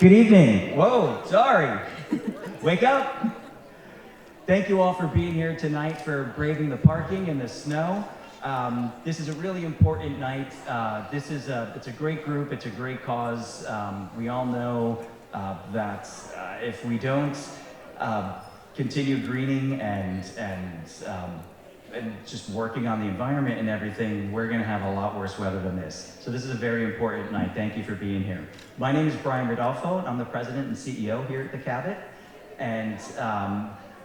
Good evening. Whoa, sorry. Wake up. Thank you all for being here tonight, for braving the parking and the snow. This is a really important night. It's a great group, it's a great cause. We all know that if we don't continue greening and just working on the environment and everything, we're gonna have a lot worse weather than this. So this is a very important night. Thank you for being here. My name is Brian Rodolfo. I'm the president and CEO here at the Cabot. And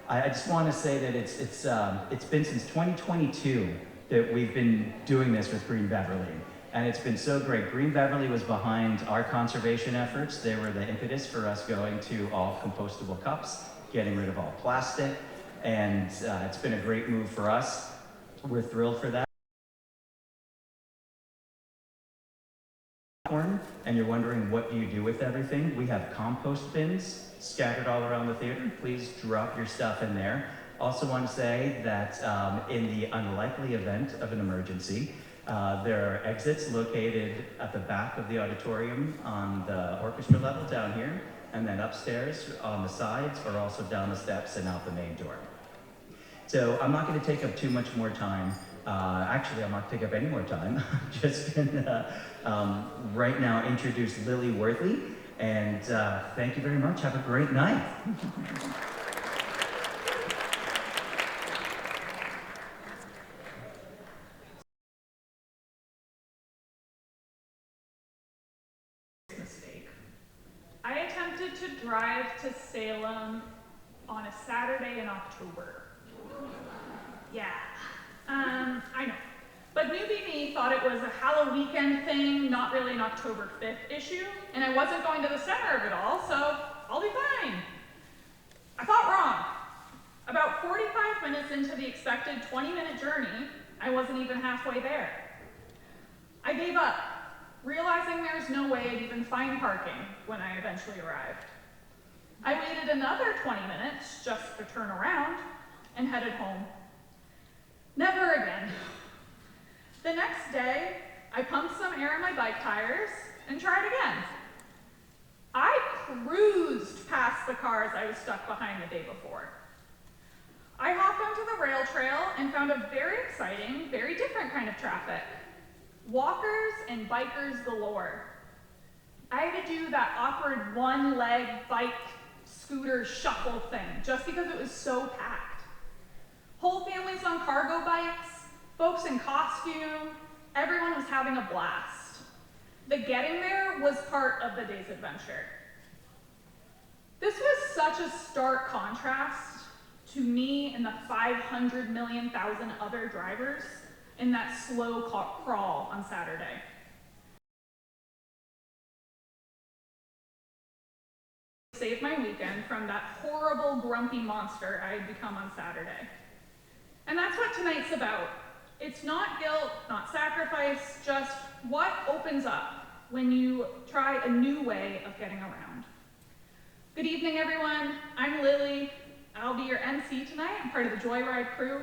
I just want to say that it's been since 2022 that we've been doing this with Green Beverly. And it's been so great. Green Beverly was behind our conservation efforts. They were the impetus for us going to all compostable cups, getting rid of all plastic. And it's been a great move for us. We're thrilled for that. And you're wondering, what do you do with everything? We have compost bins scattered all around the theater. Please drop your stuff in there. Also want to say that in the unlikely event of an emergency, there are exits located at the back of the auditorium on the orchestra level down here, and then upstairs on the sides, or also down the steps and out the main door. So I'm not going to take up too much more time. Actually, I'm not going to take up any more time. I'm just going to right now introduce Lily Worthy, and thank you very much. Have a great night. Mistake. I attempted to drive to Salem on a Saturday in October. Yeah, I know. But newbie me thought it was a Halloween weekend thing, not really an October 5th issue, and I wasn't going to the center of it all, so I'll be fine. I thought wrong. About 45 minutes into the expected 20-minute journey, I wasn't even halfway there. I gave up, realizing there's no way I'd even find parking when I eventually arrived. I waited another 20 minutes just to turn around and headed home. Never again. The next day, I pumped some air in my bike tires and tried again. I cruised past the cars I was stuck behind the day before. I hopped onto the rail trail and found a very exciting, very different kind of traffic. Walkers and bikers galore. I had to do that awkward one-leg bike scooter shuffle thing just because it was so packed. Whole families on cargo bikes, folks in costume, everyone was having a blast. The getting there was part of the day's adventure. This was such a stark contrast to me and the 500 million thousand other drivers in that slow crawl on Saturday. Saved my weekend from that horrible, grumpy monster I had become on Saturday. And that's what tonight's about. It's not guilt, not sacrifice, just what opens up when you try a new way of getting around. Good evening, everyone. I'm Lily. I'll be your MC tonight. I'm part of the Joyride crew.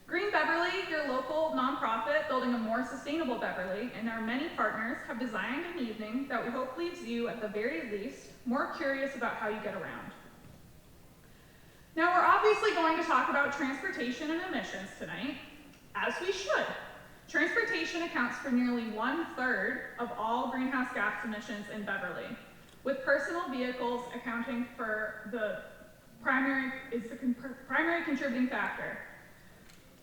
Green Beverly, your local nonprofit building a more sustainable Beverly, and our many partners have designed an evening that we hope leaves you, at the very least, more curious about how you get around. Now, we're obviously going to talk about transportation and emissions tonight, as we should. Transportation accounts for nearly 1/3 of all greenhouse gas emissions in Beverly, with personal vehicles accounting for the primary contributing factor.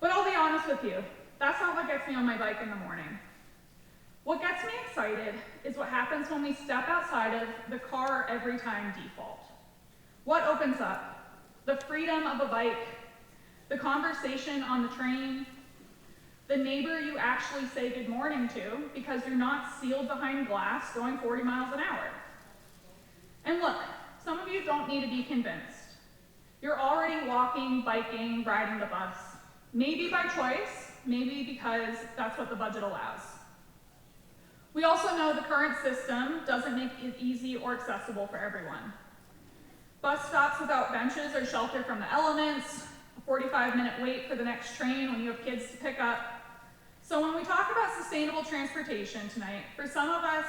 But I'll be honest with you, that's not what gets me on my bike in the morning. What gets me excited is what happens when we step outside of the car every time default. What opens up? The freedom of a bike, the conversation on the train, the neighbor you actually say good morning to because you're not sealed behind glass going 40 miles an hour. And look, some of you don't need to be convinced. You're already walking, biking, riding the bus. Maybe by choice, maybe because that's what the budget allows. We also know the current system doesn't make it easy or accessible for everyone. Bus stops without benches or shelter from the elements, a 45-minute wait for the next train when you have kids to pick up. So when we talk about sustainable transportation tonight, for some of us,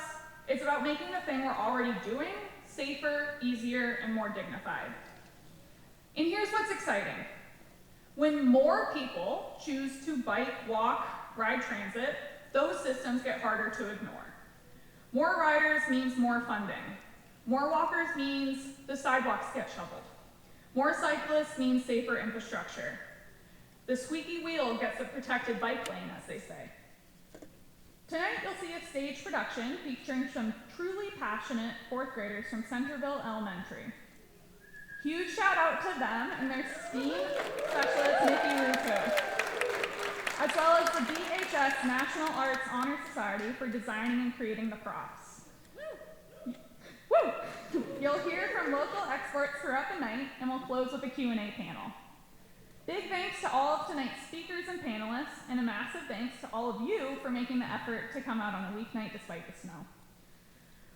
it's about making the thing we're already doing safer, easier, and more dignified. And here's what's exciting. When more people choose to bike, walk, ride transit, those systems get harder to ignore. More riders means more funding. More walkers means the sidewalks get shoveled. More cyclists means safer infrastructure. The squeaky wheel gets a protected bike lane, as they say. Tonight, you'll see a stage production featuring some truly passionate fourth graders from Centerville Elementary. Huge shout out to them and their STEAM specialist, Nikki Russo, as well as the BHS National Arts Honor Society for designing and creating the props. Woo! You'll hear from local experts throughout the night, and we'll close with a Q&A panel. Big thanks to all of tonight's speakers and panelists, and a massive thanks to all of you for making the effort to come out on a weeknight despite the snow.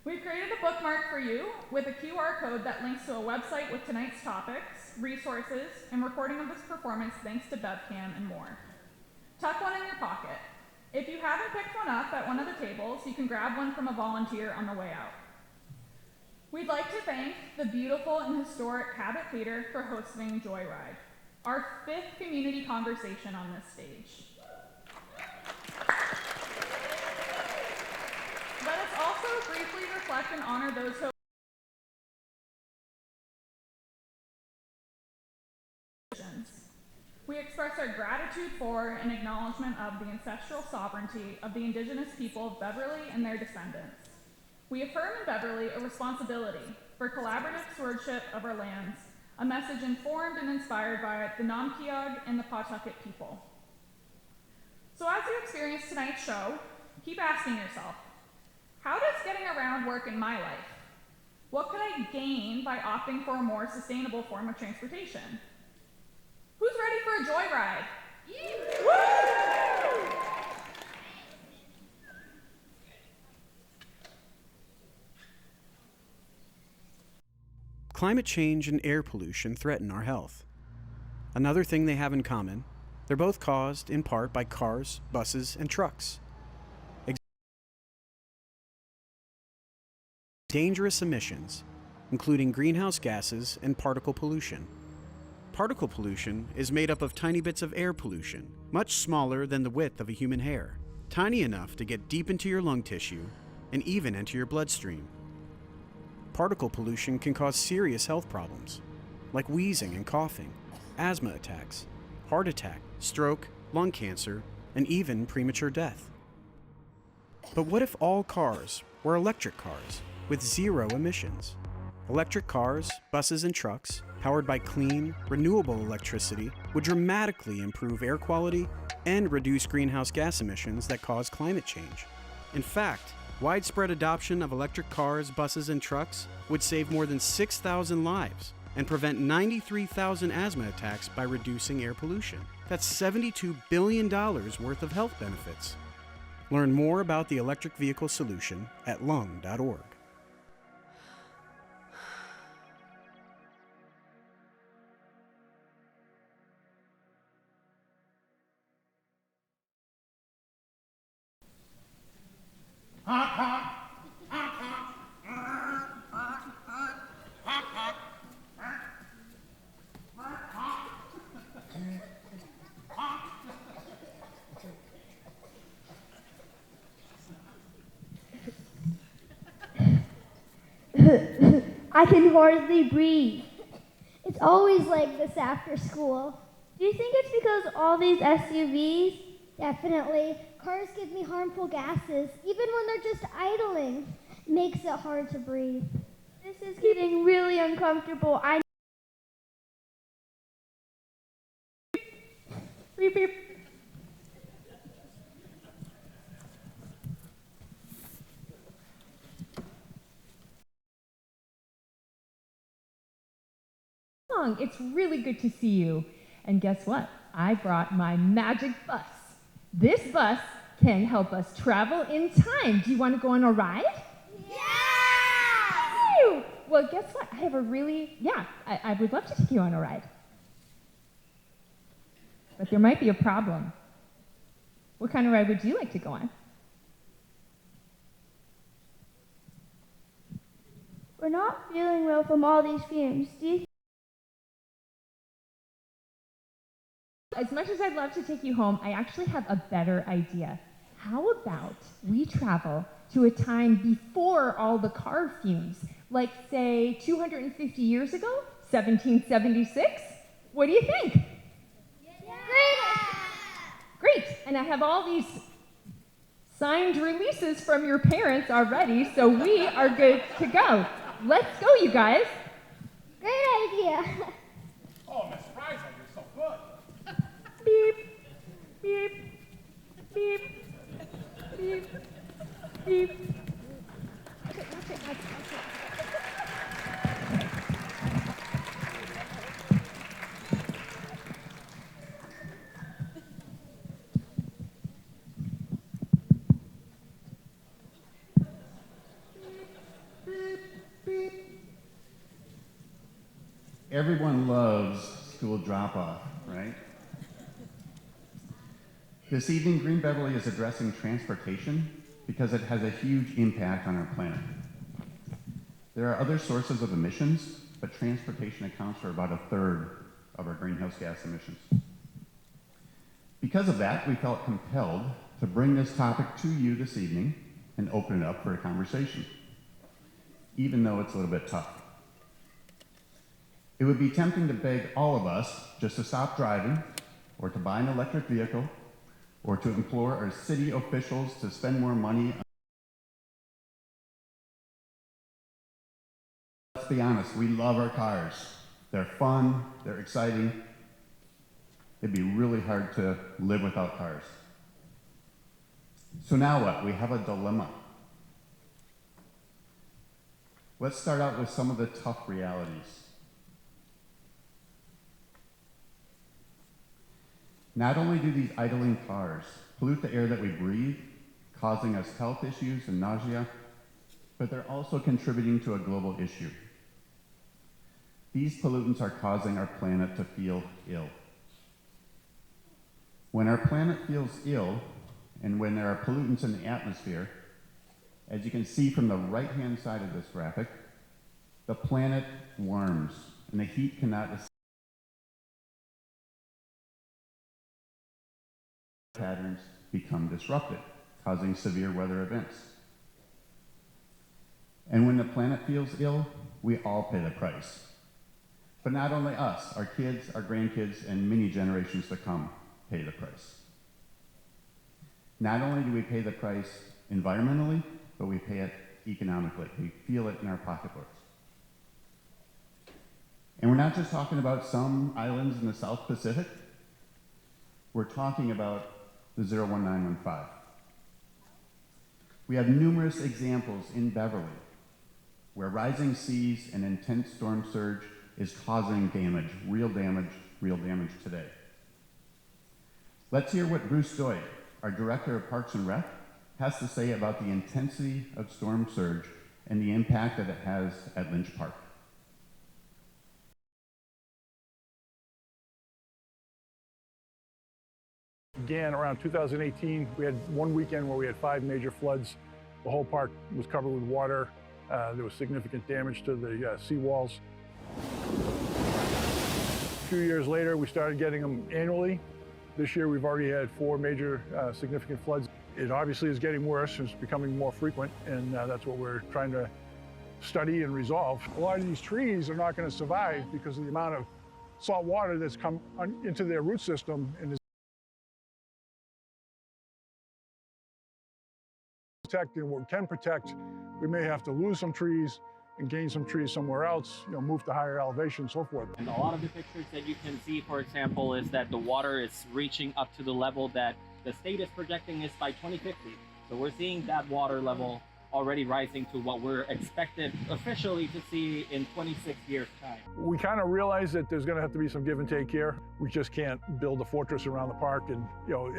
We've created a bookmark for you with a QR code that links to a website with tonight's topics, resources, and recording of this performance thanks to BevCam and more. Tuck one in your pocket. If you haven't picked one up at one of the tables, you can grab one from a volunteer on the way out. We'd like to thank the beautiful and historic Cabot Theater for hosting Joyride, our 5th community conversation on this stage. Let us also briefly reflect and honor those who we express our gratitude for and acknowledgement of the ancestral sovereignty of the Indigenous people of Beverly and their descendants. We affirm in Beverly a responsibility for collaborative stewardship of our lands, a message informed and inspired by the Namkiag and the Pawtucket people. So as you experience tonight's show, keep asking yourself, how does getting around work in my life? What could I gain by opting for a more sustainable form of transportation? Who's ready for a joyride? Woo! Climate change and air pollution threaten our health. Another thing they have in common, they're both caused in part by cars, buses, and trucks. Dangerous emissions, including greenhouse gases and particle pollution. Particle pollution is made up of tiny bits of air pollution, much smaller than the width of a human hair, tiny enough to get deep into your lung tissue and even enter your bloodstream. Particle pollution can cause serious health problems, like wheezing and coughing, asthma attacks, heart attack, stroke, lung cancer, and even premature death. But what if all cars were electric cars with zero emissions? Electric cars, buses, and trucks, powered by clean, renewable electricity, would dramatically improve air quality and reduce greenhouse gas emissions that cause climate change. In fact, widespread adoption of electric cars, buses, and trucks would save more than 6,000 lives and prevent 93,000 asthma attacks by reducing air pollution. That's $72 billion worth of health benefits. Learn more about the electric vehicle solution at lung.org. I can hardly breathe. It's always like this after school. Do you think it's because all these SUVs? Definitely. Cars give me harmful gases, even when they're just idling. Makes it hard to breathe. This is getting really uncomfortable. Beep, beep. It's really good to see you. And guess what? I brought my magic bus. This bus can help us travel in time. Do you want to go on a ride? Yeah! Woo! Well, guess what? I have a really, I would love to take you on a ride. But there might be a problem. What kind of ride would you like to go on? We're not feeling well from all these fumes. Do you As much as I'd love to take you home, I actually have a better idea. How about we travel to a time before all the car fumes, like say 250 years ago, 1776? What do you think? Great, and I have all these signed releases from your parents already, so we are good to go. Let's go, you guys. Great idea. Oh, Miss Riza, you're so good. Beep, beep, beep, beep, beep. Everyone loves school drop-off, right? This evening, Green Beverly is addressing transportation because it has a huge impact on our planet. There are other sources of emissions, but transportation accounts for about 1/3 of our greenhouse gas emissions. Because of that, we felt compelled to bring this topic to you this evening and open it up for a conversation, even though it's a little bit tough. It would be tempting to beg all of us just to stop driving, or to buy an electric vehicle, or to implore our city officials to spend more money. Let's be honest, we love our cars. They're fun, they're exciting. It'd be really hard to live without cars. So now what? We have a dilemma. Let's start out with some of the tough realities. Not only do these idling cars pollute the air that we breathe, causing us health issues and nausea, but they're also contributing to a global issue. These pollutants are causing our planet to feel ill. When our planet feels ill, and when there are pollutants in the atmosphere, as you can see from the right-hand side of this graphic, the planet warms, and the heat cannot escape. Patterns become disrupted, causing severe weather events. And when the planet feels ill, we all pay the price. But not only us, our kids, our grandkids, and many generations to come pay the price. Not only do we pay the price environmentally, but we pay it economically. We feel it in our pocketbooks. And we're not just talking about some islands in the South Pacific. We're talking about the 01915. We have numerous examples in Beverly where rising seas and intense storm surge is causing damage, real damage today. Let's hear what Bruce Doig, our Director of Parks and Rec, has to say about the intensity of storm surge and the impact that it has at Lynch Park. Began around 2018. We had one weekend where we had 5 major floods. The whole park was covered with water. There was significant damage to the seawalls. A few years later, we started getting them annually. This year, we've already had 4 major significant floods. It obviously is getting worse. It's becoming more frequent, and that's what we're trying to study and resolve. A lot of these trees are not going to survive because of the amount of salt water that's come into their root system and is protecting what we can protect. We may have to lose some trees and gain some trees somewhere else, move to higher elevation, so forth. And a lot of the pictures that you can see, for example, is that the water is reaching up to the level that the state is projecting is by 2050. So we're seeing that water level already rising to what we're expected officially to see in 26 years' time. We kind of realize that there's going to have to be some give and take here. We just can't build a fortress around the park, and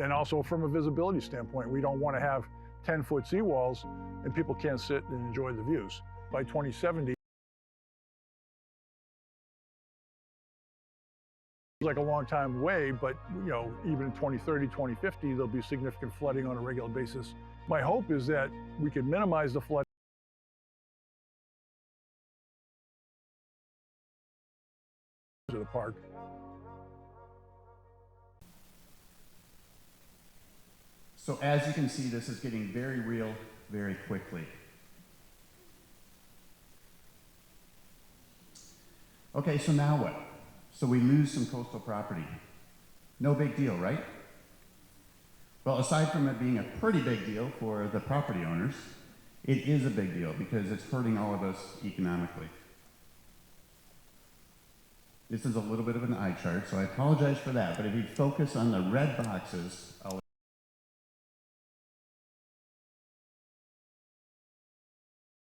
and also from a visibility standpoint, we don't want to have 10-foot seawalls and people can't sit and enjoy the views. By 2070, like a long time away, but even in 2030, 2050, there'll be significant flooding on a regular basis. My hope is that we can minimize the flooding park. So as you can see, this is getting very real very quickly. Okay, so now what? So we lose some coastal property. No big deal, right? Well, aside from it being a pretty big deal for the property owners, it is a big deal because it's hurting all of us economically. This is a little bit of an eye chart, so I apologize for that, but if you focus on the red boxes, I'll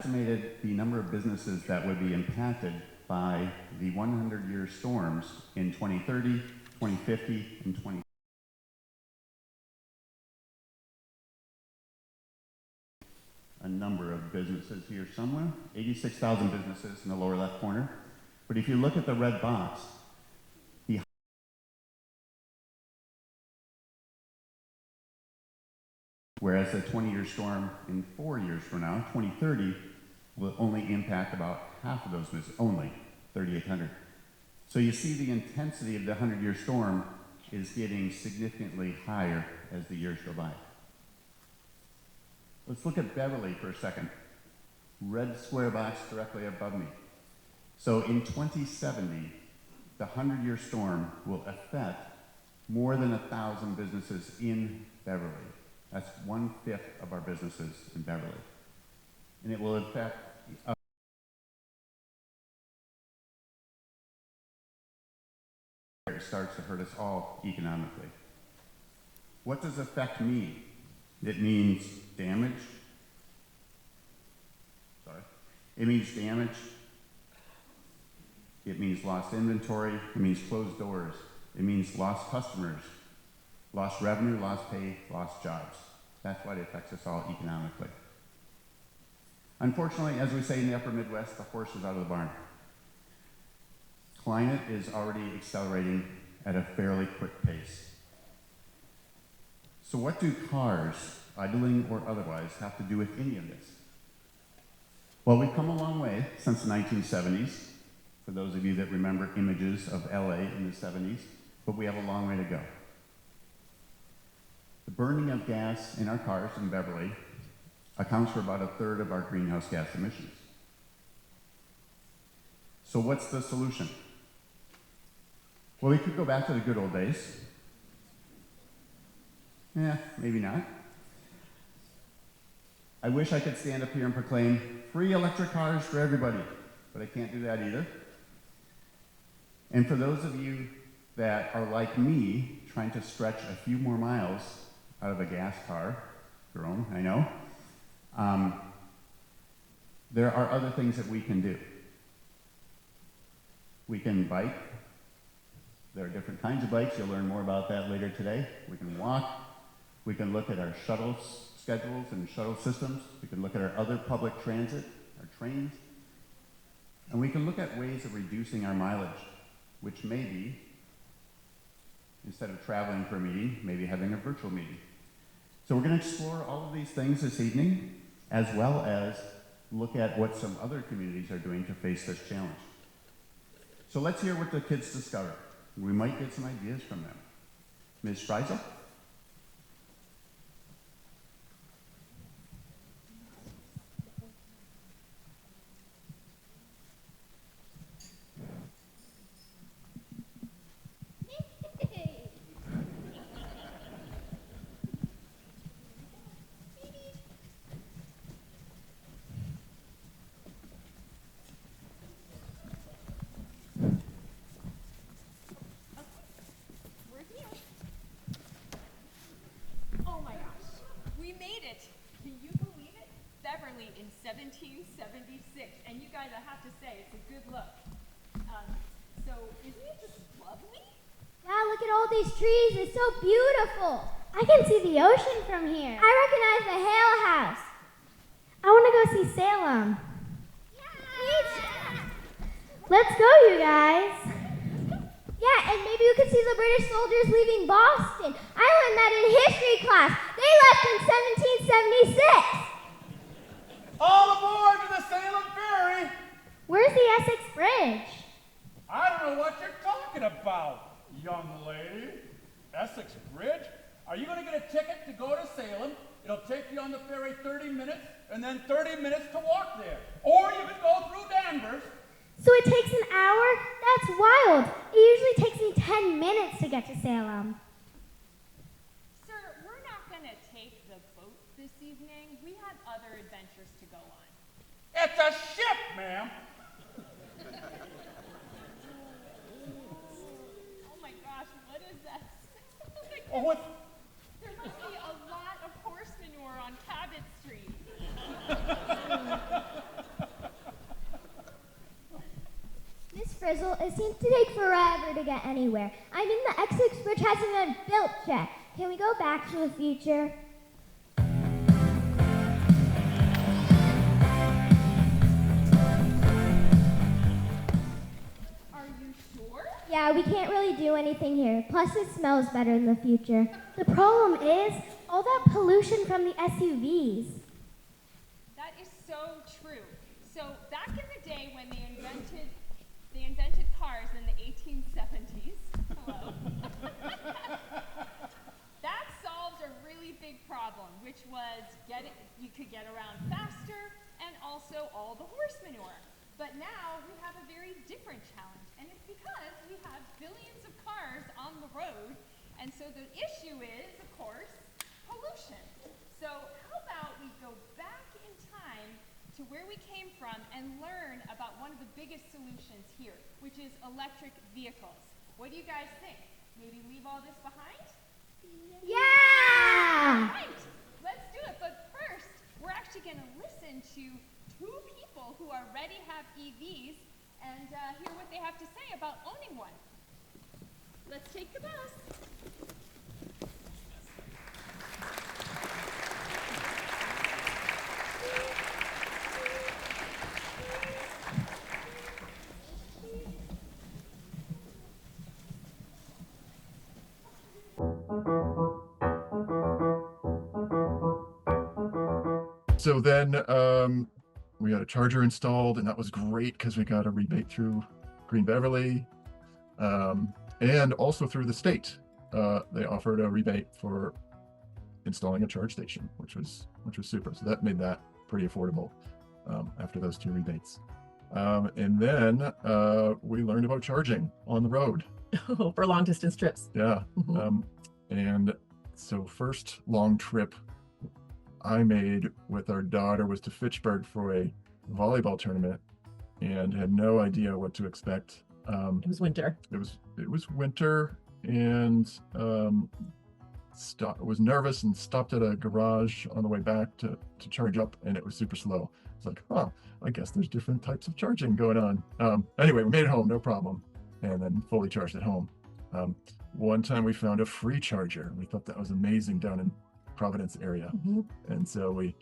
estimated the number of businesses that would be impacted by the 100-year storms in 2030, 2050, and 20. A number of businesses here somewhere, 86,000 businesses in the lower left corner. But if you look at the red box, whereas the 20-year storm in 4 years from now, 2030, will only impact about half of those businesses, only 3,800. So you see the intensity of the 100-year storm is getting significantly higher as the years go by. Let's look at Beverly for a second. Red square box directly above me. So in 2070, the 100-year storm will affect more than 1,000 businesses in Beverly. That's 1/5 of our businesses in Beverly. And it will affect it starts to hurt us all economically. What does affect mean? It means damage. It means damage. It means lost inventory. It means closed doors. It means lost customers, lost revenue, lost pay, lost jobs. That's why it affects us all economically. Unfortunately, as we say in the upper Midwest, the horse is out of the barn. Climate is already accelerating at a fairly quick pace. So what do cars, idling or otherwise, have to do with any of this? Well, we've come a long way since the 1970s, for those of you that remember images of LA in the 70s, but we have a long way to go. The burning of gas in our cars in Beverly accounts for about 1/3 of our greenhouse gas emissions. So what's the solution? Well, we could go back to the good old days. Yeah, maybe not. I wish I could stand up here and proclaim free electric cars for everybody, but I can't do that either. And for those of you that are like me, trying to stretch a few more miles out of a gas car, your own, I know, there are other things that we can do. We can bike. There are different kinds of bikes. You'll learn more about that later today. We can walk. We can look at our shuttle schedules and shuttle systems. We can look at our other public transit, our trains. And we can look at ways of reducing our mileage, which may be, instead of traveling for a meeting, maybe having a virtual meeting. So we're going to explore all of these things this evening, as well as look at what some other communities are doing to face this challenge. So let's hear what the kids discover. We might get some ideas from them. Ms. Streisel? In 1776, and you guys, I have to say, it's a good look. So isn't it just lovely? Yeah, look at all these trees. It's so beautiful. I can see the ocean from here. I recognize the Hale House. I want to go see Salem. Yeah. Let's go, you guys. Yeah, and maybe we could see the British soldiers leaving Boston. I learned that in history class. They left in 1776. All aboard to the Salem Ferry! Where's the Essex Bridge? I don't know what you're talking young lady. Essex Bridge? Are you going to get a ticket to go to Salem? It'll take you on the ferry 30 minutes, and then 30 minutes to walk there. Or you can go through Danvers. So it takes an hour? That's wild. It usually takes me 10 minutes to get to Salem. Sir, we're not going to take the boat this evening. We have other adventures to go on. It's a ship, ma'am. Oh my gosh, what is that? Oh, what? There must be a lot of horse manure on Cabot Street. Miss Frizzle, it seems to take forever to get anywhere. I mean, the Essex Bridge hasn't been built yet. Can we go back to the future? Are you sure? Yeah, we can't really do anything here. Plus, it smells better in the future. The problem is all that pollution from the SUVs. That is so true. So back in the day when they invented cars in the 1870s, hello, that solved a really big problem, which was you could get around faster and also all the horse manure. But now we have a very different challenge, and it's because we have billions of cars on the road, and so the issue is, of course, pollution. So how about we go back in time to where we came from and learn about one of the biggest solutions here, which is electric vehicles. What do you guys think? Maybe leave all this behind? Yeah! Right, let's do it. But first, we're actually going to listen to two people who already have EVs and hear what they have to say about owning one. Let's take the bus. So then we got a charger installed, and that was great because we got a rebate through Green Beverly and also through the state. They offered a rebate for installing a charge station, which was super. So that made that pretty affordable after those two rebates. And then we learned about charging on the road. For long distance trips. Yeah. And so first long trip I made with our daughter was to Fitchburg for a volleyball tournament and had no idea what to expect. It was winter. It was winter, and was nervous and stopped at a garage on the way back to charge up, and it was super slow. It's like, I guess there's different types of charging going on. Anyway, we made it home, no problem, and then fully charged at home. One time we found a free charger. We thought that was amazing down in Providence area. And so we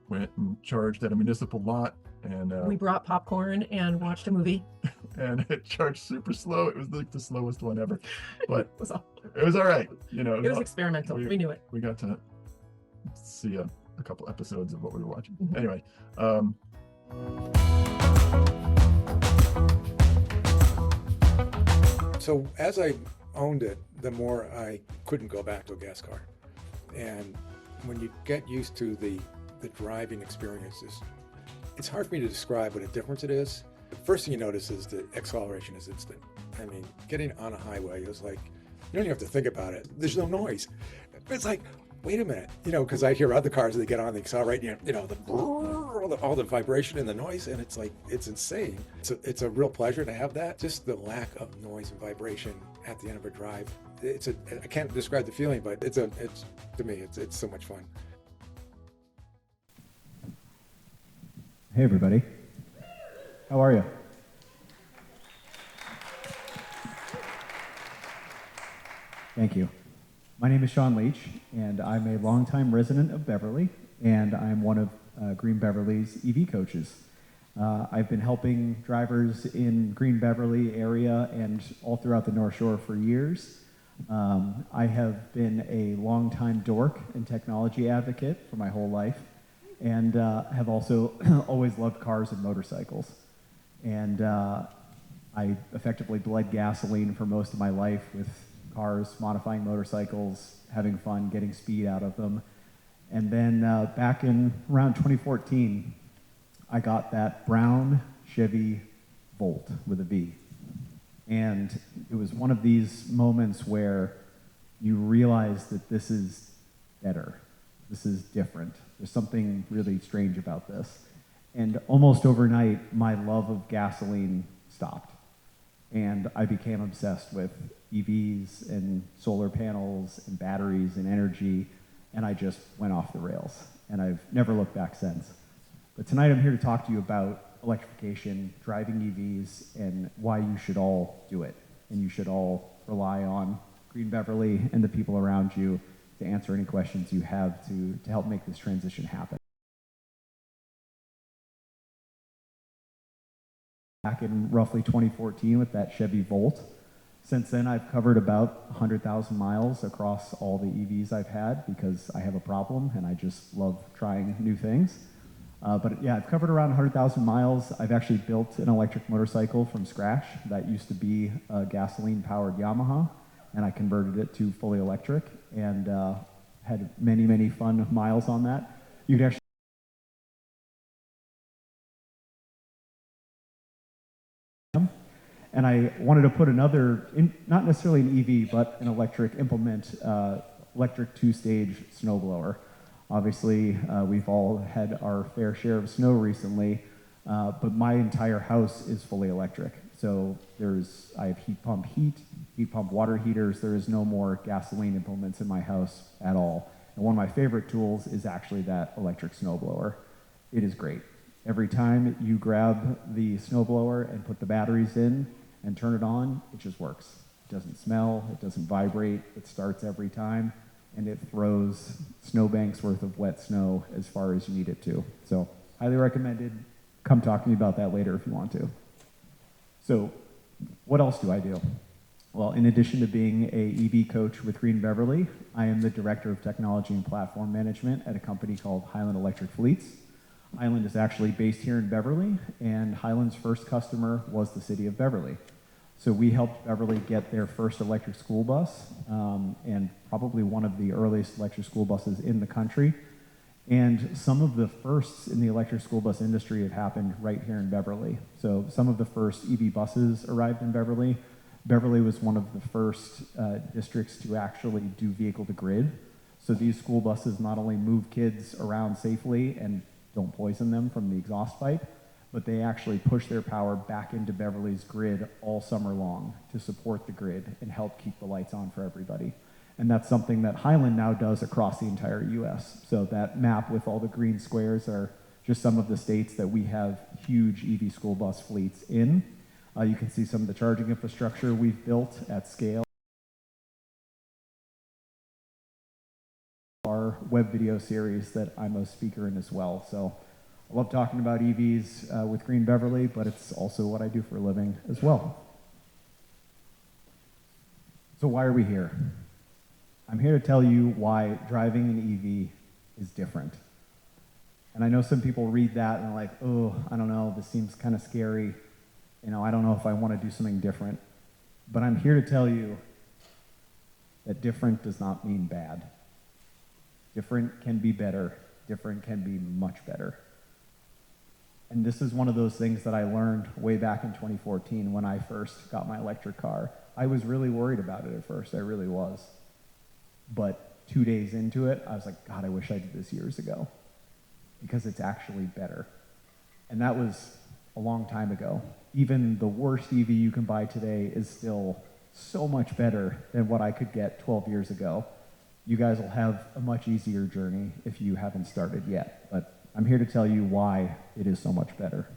went and charged at a municipal lot, and we brought popcorn and watched a movie. And it charged super slow. It was like the slowest one ever, but it was all right. It was experimental. We knew it. We got to see a couple episodes of what we were watching. Anyway, so as I owned it, the more I couldn't go back to a gas car. And when you get used to the driving experiences, it's hard for me to describe what a difference it is. The first thing you notice is the acceleration is instant. I mean, getting on a highway is like, you don't even have to think about it. There's no noise. It's like, wait a minute, because I hear other cars, they get on, they accelerate, all the vibration and the noise, and it's like, it's insane. It's a real pleasure to have that. Just the lack of noise and vibration at the end of a drive. I can't describe the feeling, but it's to me, it's so much fun. Hey everybody, how are you? Thank you. My name is Sean Leach, and I'm a longtime resident of Beverly, and I'm one of Green Beverly's EV coaches. I've been helping drivers in Green Beverly area and all throughout the North Shore for years. I have been a longtime dork and technology advocate for my whole life, and have also always loved cars and motorcycles. And I effectively bled gasoline for most of my life with cars, modifying motorcycles, having fun, getting speed out of them. And then back in around 2014, I got that brown Chevy Volt with a V. And it was one of these moments where you realize that this is better. This is different. There's something really strange about this. And almost overnight, my love of gasoline stopped. And I became obsessed with EVs and solar panels and batteries and energy, and I just went off the rails. And I've never looked back since. But tonight I'm here to talk to you about electrification, driving EVs, and why you should all do it. And you should all rely on Green Beverly and the people around you to answer any questions you have to help make this transition happen. Back in roughly 2014 with that Chevy Volt. Since then, I've covered about 100,000 miles across all the EVs I've had because I have a problem and I just love trying new things. But yeah, I've covered around 100,000 miles. I've actually built an electric motorcycle from scratch that used to be a gasoline-powered Yamaha, and I converted it to fully electric and had many, many fun miles on that. You can actually and I wanted to put another, not necessarily an EV, but an electric implement, electric two-stage snowblower. Obviously, we've all had our fair share of snow recently, but my entire house is fully electric. So I have heat pump water heaters. There is no more gasoline implements in my house at all. And one of my favorite tools is actually that electric snowblower. It is great. Every time you grab the snowblower and put the batteries in and turn it on, it just works. It doesn't smell, it doesn't vibrate, it starts every time, and it throws snowbanks worth of wet snow as far as you need it to. So, highly recommended. Come talk to me about that later if you want to. So, what else do I do? Well, in addition to being a EV coach with Green Beverly, I am the Director of Technology and Platform Management at a company called Highland Electric Fleets. Highland is actually based here in Beverly, and Highland's first customer was the city of Beverly. So we helped Beverly get their first electric school bus, and probably one of the earliest electric school buses in the country. And some of the firsts in the electric school bus industry have happened right here in Beverly. So some of the first EV buses arrived in Beverly. Beverly was one of the first districts to actually do vehicle to grid. So these school buses not only move kids around safely and don't poison them from the exhaust pipe, but they actually push their power back into Beverly's grid all summer long to support the grid and help keep the lights on for everybody. And that's something that Highland now does across the entire US. So that map with all the green squares are just some of the states that we have huge EV school bus fleets in. You can see some of the charging infrastructure we've built at scale. Our web video series that I'm a speaker in as well. So I love talking about EVs with Green Beverly, but it's also what I do for a living as well. So why are we here? I'm here to tell you why driving an EV is different. And I know some people read that and are like, oh, I don't know, this seems kind of scary. You know, I don't know if I want to do something different. But I'm here to tell you that different does not mean bad. Different can be better. Different can be much better. And this is one of those things that I learned way back in 2014 when I first got my electric car. I was really worried about it at first, I really was. But 2 days into it, I was like, God, I wish I did this years ago. Because it's actually better. And that was a long time ago. Even the worst EV you can buy today is still so much better than what I could get 12 years ago. You guys will have a much easier journey if you haven't started yet. But I'm here to tell you why it is so much better.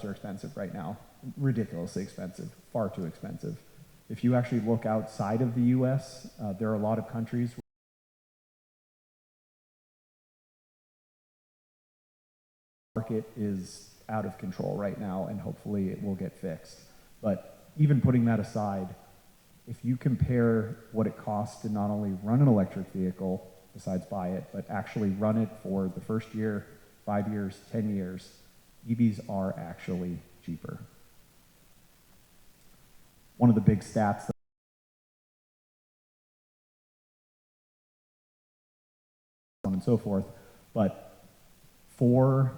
Are expensive right now. Ridiculously expensive. Far too expensive. If you actually look outside of the US, there are a lot of countries where the market is out of control right now, and hopefully it will get fixed. But even putting that aside, if you compare what it costs to not only run an electric vehicle, besides buy it, but actually run it for the first year, 5 years, 10 years, EVs are actually cheaper. One of the big stats and so forth, but for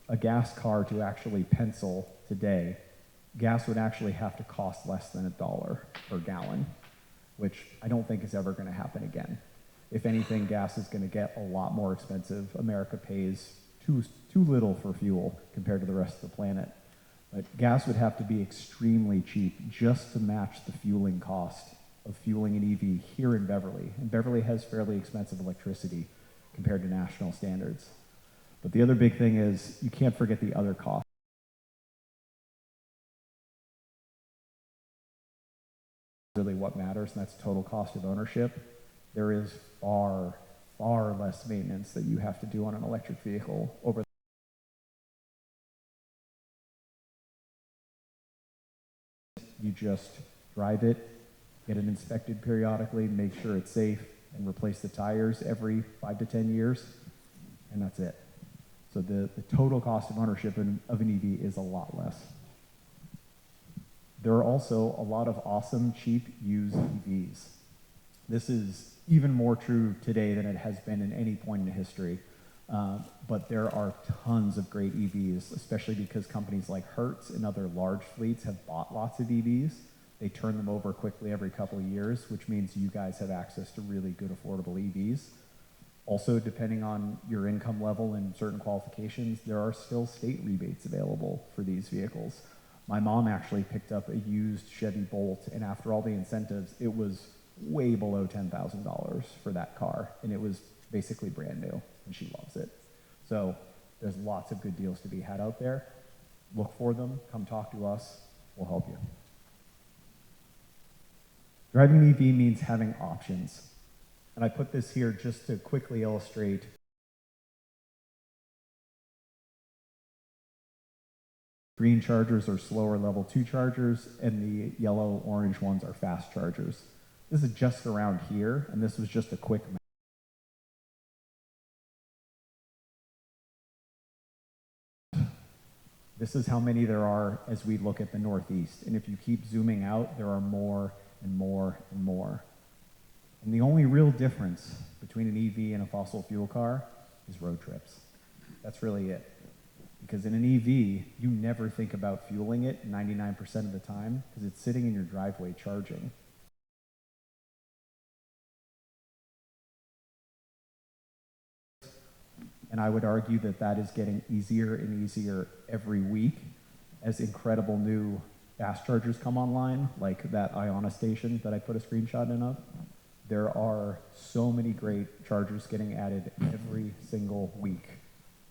a gas car to actually pencil today, gas would actually have to cost less than $1 per gallon, which I don't think is ever going to happen again. If anything, gas is going to get a lot more expensive. America pays too little for fuel compared to the rest of the planet. But gas would have to be extremely cheap just to match the fueling cost of fueling an EV here in Beverly. And Beverly has fairly expensive electricity compared to national standards. But the other big thing is you can't forget the other costs. Really what matters, and that's total cost of ownership. There is far, far less maintenance that you have to do on an electric vehicle over. You just drive it, get it inspected periodically, make sure it's safe, and replace the tires every 5 to 10 years, and that's it. So the total cost of ownership of an EV is a lot less. There are also a lot of awesome, cheap, used EVs. This is even more true today than it has been in any point in history. But there are tons of great EVs, especially because companies like Hertz and other large fleets have bought lots of EVs. They turn them over quickly every couple of years, which means you guys have access to really good, affordable EVs. Also, depending on your income level and certain qualifications, there are still state rebates available for these vehicles. My mom actually picked up a used Chevy Bolt, and after all the incentives, it was way below $10,000 for that car, and it was basically brand new, and she loves it. So there's lots of good deals to be had out there. Look for them, come talk to us, we'll help you. Driving an EV means having options. And I put this here just to quickly illustrate green chargers are slower level 2 chargers, and the yellow-orange ones are fast chargers. This is just around here, and this was just a quick map. This is how many there are as we look at the Northeast. And if you keep zooming out, there are more and more and more. And the only real difference between an EV and a fossil fuel car is road trips. That's really it. Because in an EV, you never think about fueling it 99% of the time because it's sitting in your driveway charging. And I would argue that that is getting easier and easier every week as incredible new fast chargers come online, like that Iona station that I put a screenshot in of. There are so many great chargers getting added every single week,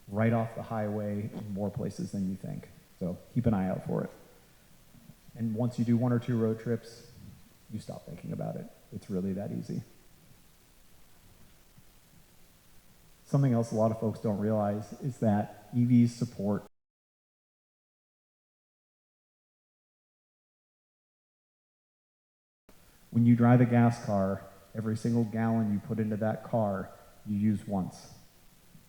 right off the highway in more places than you think. So keep an eye out for it. And once you do 1 or 2 road trips, you stop thinking about it. It's really that easy. Something else a lot of folks don't realize is that EVs support when you drive a gas car, every single gallon you put into that car, you use once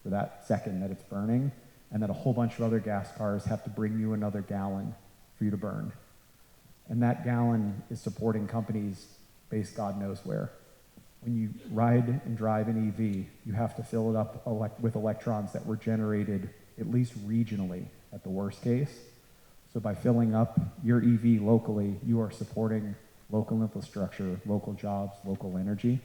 for that second that it's burning, and then a whole bunch of other gas cars have to bring you another gallon for you to burn. And that gallon is supporting companies based God knows where. When you ride and drive an EV, you have to fill it up with electrons that were generated at least regionally at the worst case. So by filling up your EV locally, you are supporting local infrastructure, local jobs, local energy,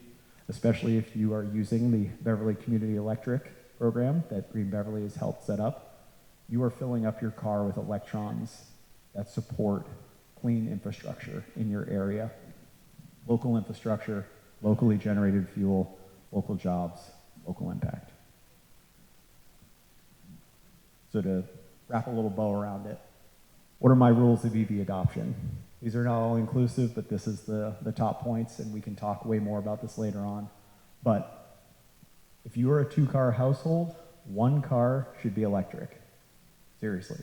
especially if you are using the Beverly Community Electric program that Green Beverly has helped set up. You are filling up your car with electrons that support clean infrastructure in your area. Local infrastructure, locally generated fuel, local jobs, local impact. So to wrap a little bow around it, what are my rules of EV adoption? These are not all inclusive, but this is the top points, and we can talk way more about this later on. But if you are a 2-car household, 1 car should be electric. Seriously.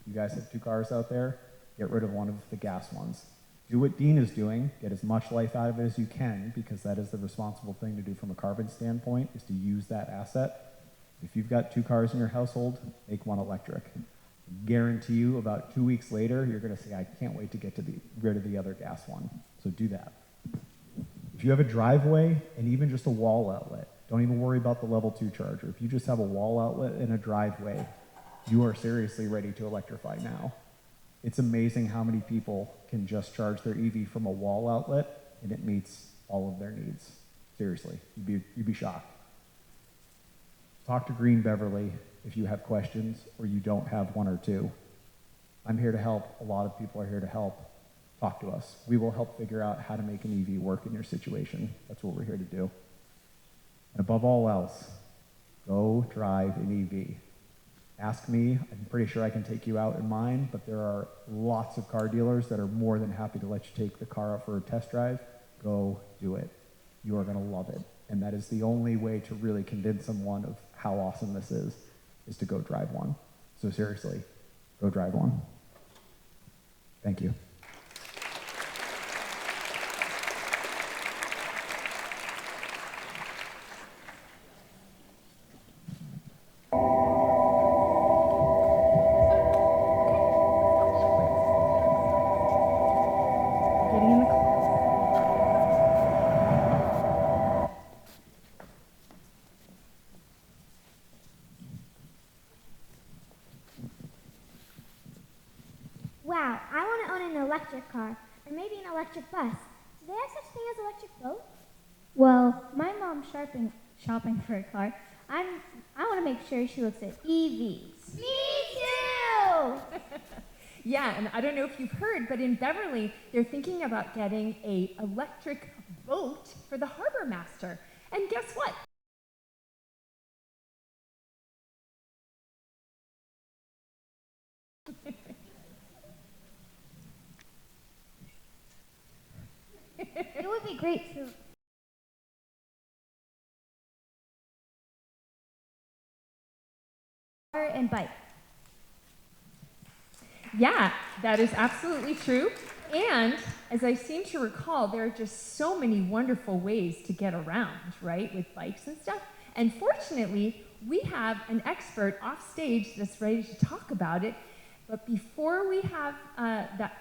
You guys have 2 cars out there, get rid of one of the gas ones. Do what Dean is doing, get as much life out of it as you can, because that is the responsible thing to do from a carbon standpoint, is to use that asset. If you've got 2 cars in your household, make one electric. Guarantee you about 2 weeks later, you're gonna say, I can't wait to get rid of the other gas one. So do that. If you have a driveway and even just a wall outlet, don't even worry about the level 2 charger. If you just have a wall outlet and a driveway, you are seriously ready to electrify now. It's amazing how many people can just charge their EV from a wall outlet and it meets all of their needs. Seriously, you'd be shocked. Talk to Green Beverly if you have questions or you don't have 1 or 2. I'm here to help. A lot of people are here to help. Talk to us. We will help figure out how to make an EV work in your situation. That's what we're here to do. And above all else, go drive an EV. Ask me, I'm pretty sure I can take you out in mine, but there are lots of car dealers that are more than happy to let you take the car out for a test drive. Go do it. You are gonna love it. And that is the only way to really convince someone of how awesome this is to go drive one. So seriously, go drive one. Thank you. Getting in the car. Wow, I want to own an electric car, or maybe an electric bus. Do they have such thing as electric boats? Well, my mom's shopping for a car. I want to make sure she looks at EVs. Me too! Yeah, and I don't know if you've heard, but in Beverly, they're thinking about getting an electric boat for the harbor master. And guess what? It would be great to car and bike. Yeah, that is absolutely true. And as I seem to recall, there are just so many wonderful ways to get around, right, with bikes and stuff. And fortunately, we have an expert off stage that's ready to talk about it. But before we have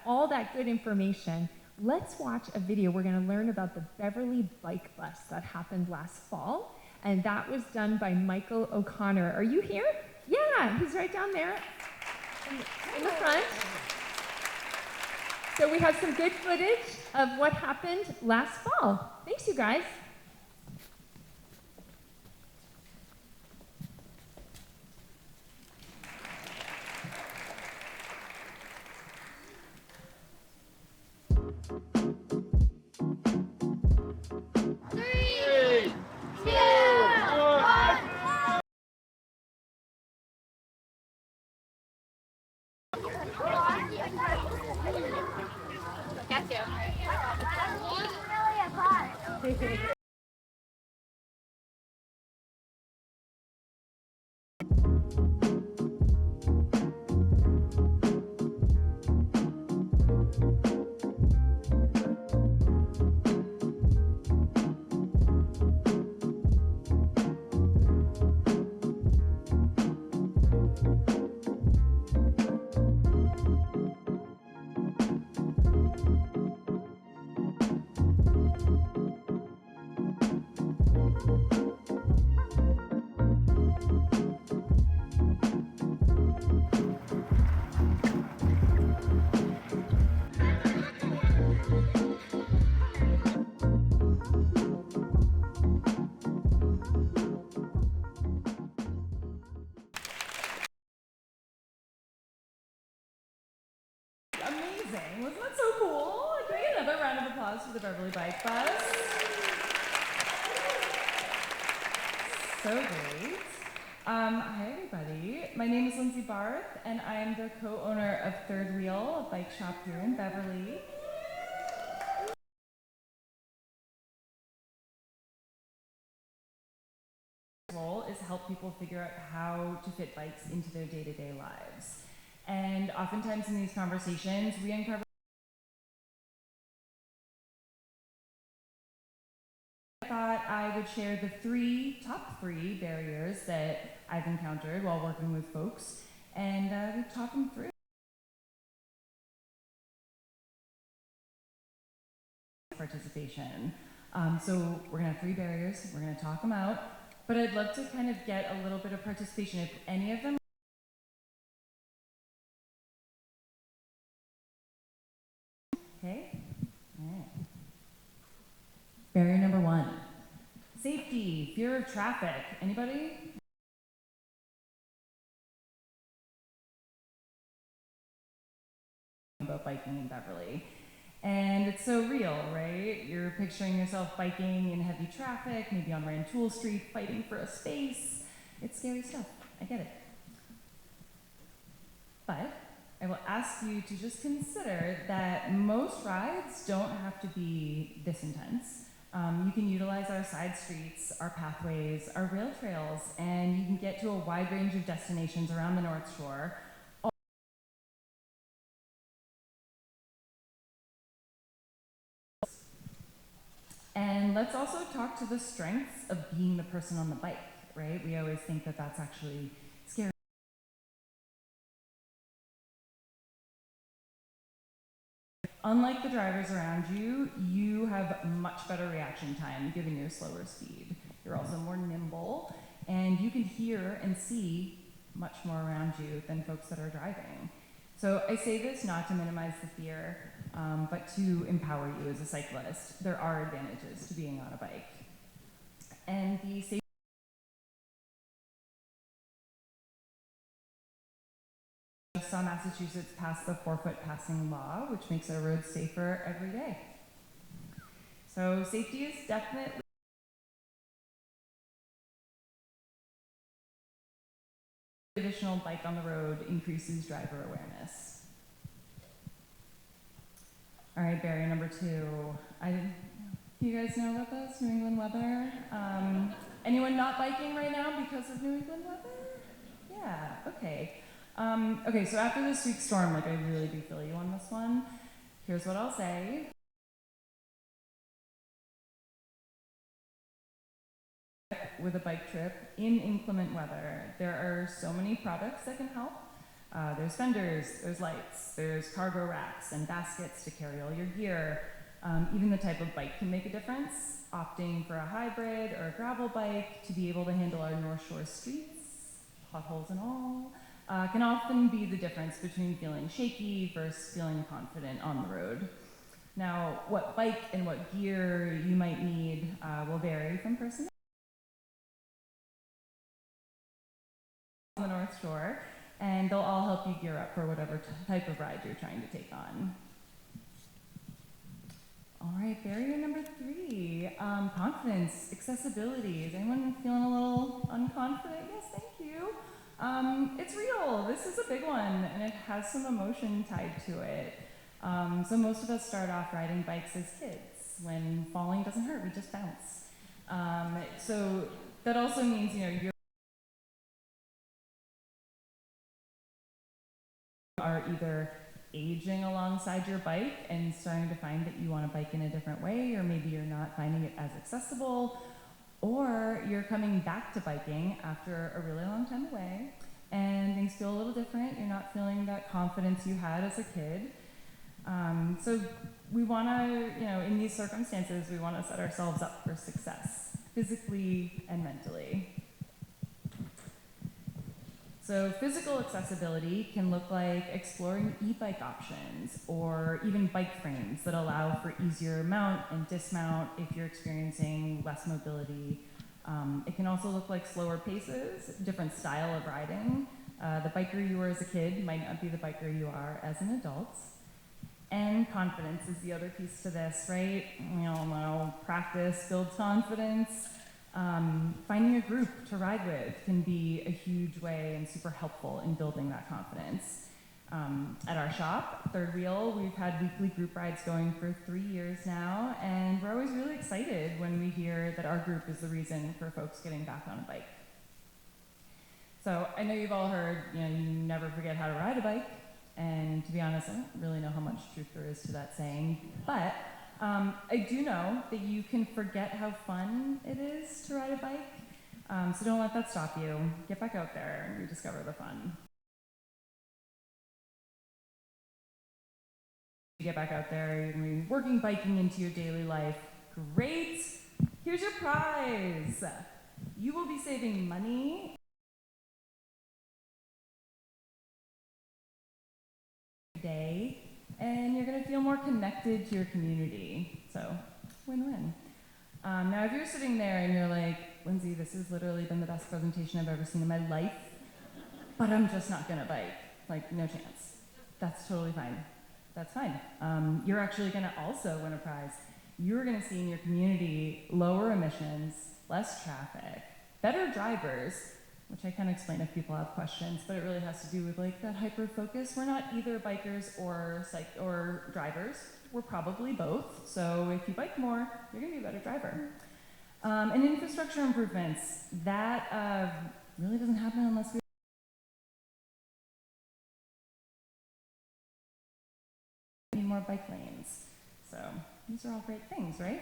all that good information, let's watch a video. We're going to learn about the Beverly Bike Bus that happened last fall. And that was done by Michael O'Connor. Are you here? Yeah, he's right down there in the front. So we have some good footage of what happened last fall. Thanks, you guys. Amazing. Wasn't that so cool? Can we get another round of applause for the Beverly Bike Bus? So great. Hi, everybody. My name is Lindsay Barth, and I'm the co-owner of Third Wheel, a bike shop here in Beverly. Role is to help people figure out how to fit bikes into their day-to-day lives. And oftentimes in these conversations, we uncover share the top three barriers that I've encountered while working with folks, and we talk them through. Participation. So we're gonna have 3 barriers. We're gonna talk them out, but I'd love to kind of get a little bit of participation. If any of them. Okay. All right. Barrier number 1. Safety, fear of traffic. Anybody? About biking in Beverly. And it's so real, right? You're picturing yourself biking in heavy traffic, maybe on Rantoul Street, fighting for a space. It's scary stuff. I get it. But I will ask you to just consider that most rides don't have to be this intense. You can utilize our side streets, our pathways, our rail trails, and you can get to a wide range of destinations around the North Shore. And let's also talk to the strengths of being the person on the bike, right? We always think that that's actually scary. Unlike the drivers around you, you have much better reaction time given your slower speed. You're also more nimble, and you can hear and see much more around you than folks that are driving. So I say this not to minimize the fear, but to empower you as a cyclist. There are advantages to being on a bike. And the safety saw Massachusetts pass the 4-foot passing law, which makes our roads safer every day. So safety is definitely additional bike on the road increases driver awareness. All right, barrier number 2. Do you guys know about this? New England weather? Anyone not biking right now because of New England weather? Yeah, okay. Okay, so after this week's storm, like I really do feel you on this one. Here's what I'll say. With a bike trip in inclement weather, there are so many products that can help. There's fenders, there's lights, there's cargo racks and baskets to carry all your gear. Even the type of bike can make a difference. Opting for a hybrid or a gravel bike to be able to handle our North Shore streets, potholes and all, can often be the difference between feeling shaky versus feeling confident on the road. Now, what bike and what gear you might need will vary from person on the North Shore, and they'll all help you gear up for whatever type of ride you're trying to take on. All right, barrier number 3, confidence, accessibility. Is anyone feeling a little unconfident? Yes, thank you. It's real. This is a big one, and it has some emotion tied to it. So most of us start off riding bikes as kids. When falling doesn't hurt, we just bounce. So that also means, you are either aging alongside your bike and starting to find that you want to bike in a different way, or maybe you're not finding it as accessible, or you're coming back to biking after a really long time away and things feel a little different. You're not feeling that confidence you had as a kid. So we want to, in these circumstances, we want to set ourselves up for success, physically and mentally. So physical accessibility can look like exploring e-bike options or even bike frames that allow for easier mount and dismount if you're experiencing less mobility. It can also look like slower paces, different style of riding. The biker you were as a kid might not be the biker you are as an adult. And confidence is the other piece to this, right? We all know practice builds confidence. Finding a group to ride with can be a huge way and super helpful in building that confidence. At our shop, Third Wheel, we've had weekly group rides going for 3 years now, and we're always really excited when we hear that our group is the reason for folks getting back on a bike. So I know you've all heard, you never forget how to ride a bike, and to be honest, I don't really know how much truth there is to that saying, but I do know that you can forget how fun it is to ride a bike, so don't let that stop you. Get back out there and rediscover the fun. You get back out there, you're gonna be working biking into your daily life. Great! Here's your prize! You will be saving money day, and you're gonna feel more connected to your community. So, win-win. Now, if you're sitting there and you're like, Lindsay, this has literally been the best presentation I've ever seen in my life, but I'm just not gonna bike. Like, no chance. That's totally fine. That's fine. You're actually gonna also win a prize. You're gonna see in your community lower emissions, less traffic, better drivers, which I can explain if people have questions, but it really has to do with like that hyper focus. We're not either bikers or drivers. We're probably both. So if you bike more, you're gonna be a better driver. And infrastructure improvements, that really doesn't happen unless we need more bike lanes. So these are all great things, right?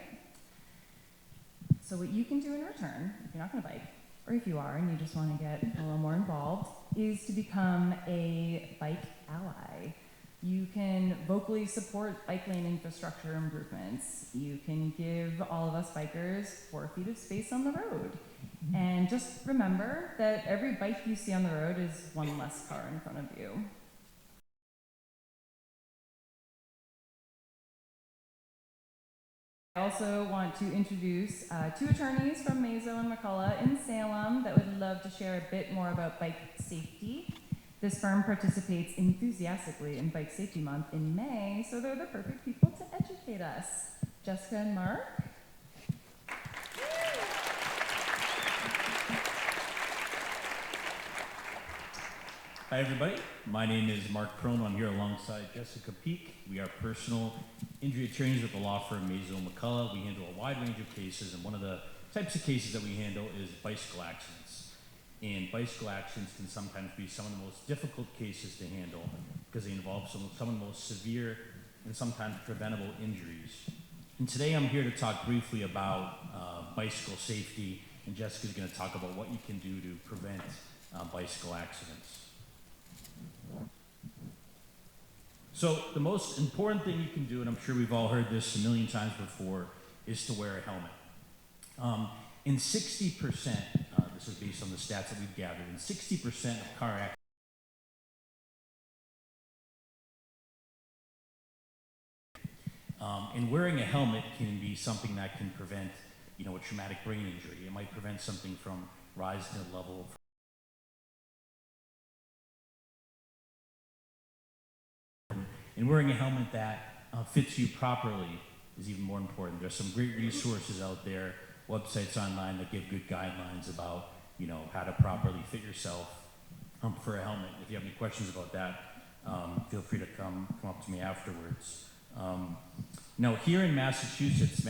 So what you can do in return, if you're not gonna bike, or if you are and you just wanna get a little more involved, is to become a bike ally. You can vocally support bike lane infrastructure improvements. You can give all of us bikers 4 feet of space on the road. And just remember that every bike you see on the road is one less car in front of you. I also want to introduce 2 attorneys from Mazo and McCullough in Salem that would love to share a bit more about bike safety. This firm participates enthusiastically in Bike Safety Month in May, so they're the perfect people to educate us. Jessica and Mark. Hi everybody, my name is Mark Perlman. I'm here alongside Jessica Peak. We are personal injury attorneys with the law firm Mazo and McCullough. We handle a wide range of cases, and one of the types of cases that we handle is bicycle accidents. And bicycle accidents can sometimes be some of the most difficult cases to handle because they involve some of the most severe and sometimes preventable injuries. And today I'm here to talk briefly about bicycle safety, and Jessica's going to talk about what you can do to prevent bicycle accidents. So the most important thing you can do, and I'm sure we've all heard this a million times before, is to wear a helmet. In 60%, this is based on the stats that we've gathered, in 60% of car accidents, and wearing a helmet can be something that can prevent, a traumatic brain injury. It might prevent something from rising to the level of and wearing a helmet that fits you properly is even more important. There's some great resources out there, websites online that give good guidelines about, how to properly fit yourself for a helmet. If you have any questions about that, feel free to come up to me afterwards. Now, here in Massachusetts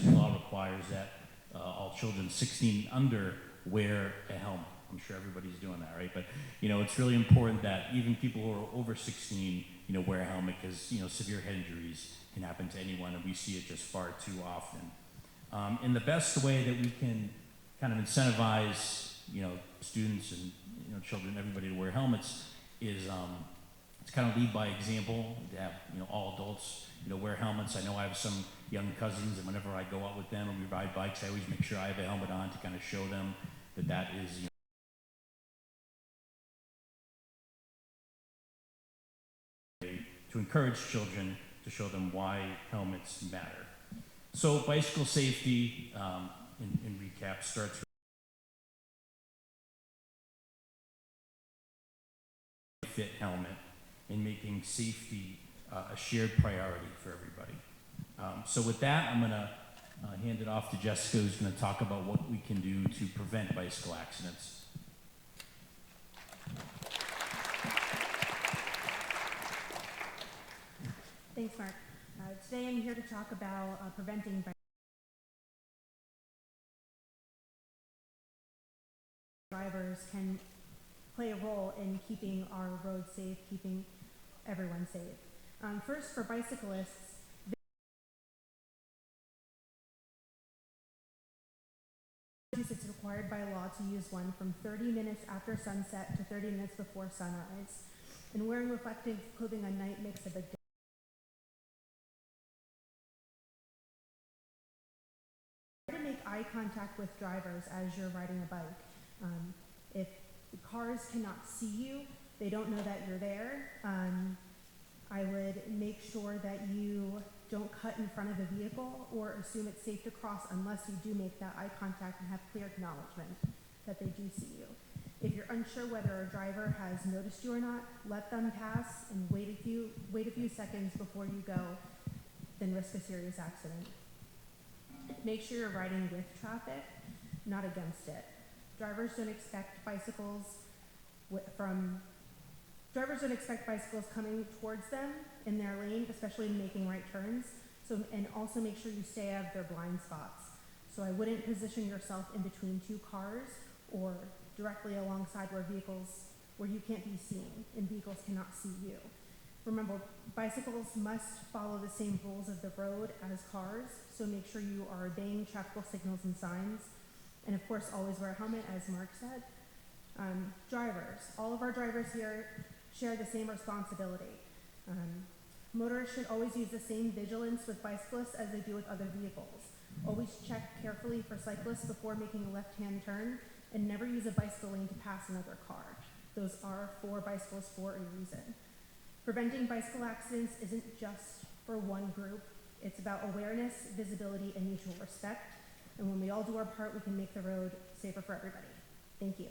law requires that all children 16 and under wear a helmet. I'm sure everybody's doing that, right? But, it's really important that even people who are over 16, wear a helmet because, severe head injuries can happen to anyone, and we see it just far too often. And the best way that we can kind of incentivize, students and, children, everybody to wear helmets is to kind of lead by example, to have, all adults, wear helmets. I know I have some young cousins, and whenever I go out with them and we ride bikes, I always make sure I have a helmet on to kind of show them that is, to encourage children, to show them why helmets matter. So bicycle safety, in recap, starts with a fit helmet and making safety a shared priority for everybody. So with that, I'm going to hand it off to Jessica, who's going to talk about what we can do to prevent bicycle accidents. Thanks, Mark. Today I'm here to talk about preventing drivers can play a role in keeping our roads safe, keeping everyone safe. First, for bicyclists, It's required by law to use one from 30 minutes after sunset to 30 minutes before sunrise. And wearing reflective clothing on night makes a big difference. Try to make eye contact with drivers as you're riding a bike. If cars cannot see you, they don't know that you're there. I would make sure that you don't cut in front of a vehicle or assume it's safe to cross unless you do make that eye contact and have clear acknowledgement that they do see you. If you're unsure whether a driver has noticed you or not, let them pass and wait a few seconds before you go, then risk a serious accident. Make sure you're riding with traffic, not against it. Drivers don't expect bicycles coming towards them in their lane, especially making right turns. And also make sure you stay out of their blind spots. So I wouldn't position yourself in between two cars or directly alongside where you can't be seen and vehicles cannot see you. Remember, bicycles must follow the same rules of the road as cars, so make sure you are obeying traffic signals and signs. And of course, always wear a helmet, as Mark said. Drivers, all of our drivers here share the same responsibility. Motorists should always use the same vigilance with bicyclists as they do with other vehicles. Always check carefully for cyclists before making a left-hand turn, and never use a bicycle lane to pass another car. Those are for bicycles for a reason. Preventing bicycle accidents isn't just for one group. It's about awareness, visibility, and mutual respect. And when we all do our part, we can make the road safer for everybody. Thank you.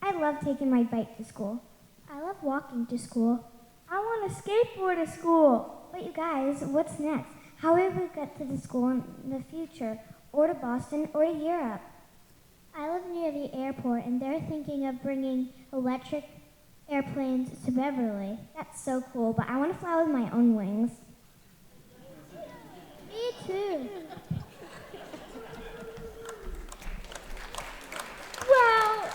I love taking my bike to school. I love walking to school. I want to skateboard to school. But you guys, what's next? How will we get to the school in the future, or to Boston, or to Europe? I live near the airport, and they're thinking of bringing electric airplanes to Beverly. That's so cool, but I want to fly with my own wings. Me too. Well,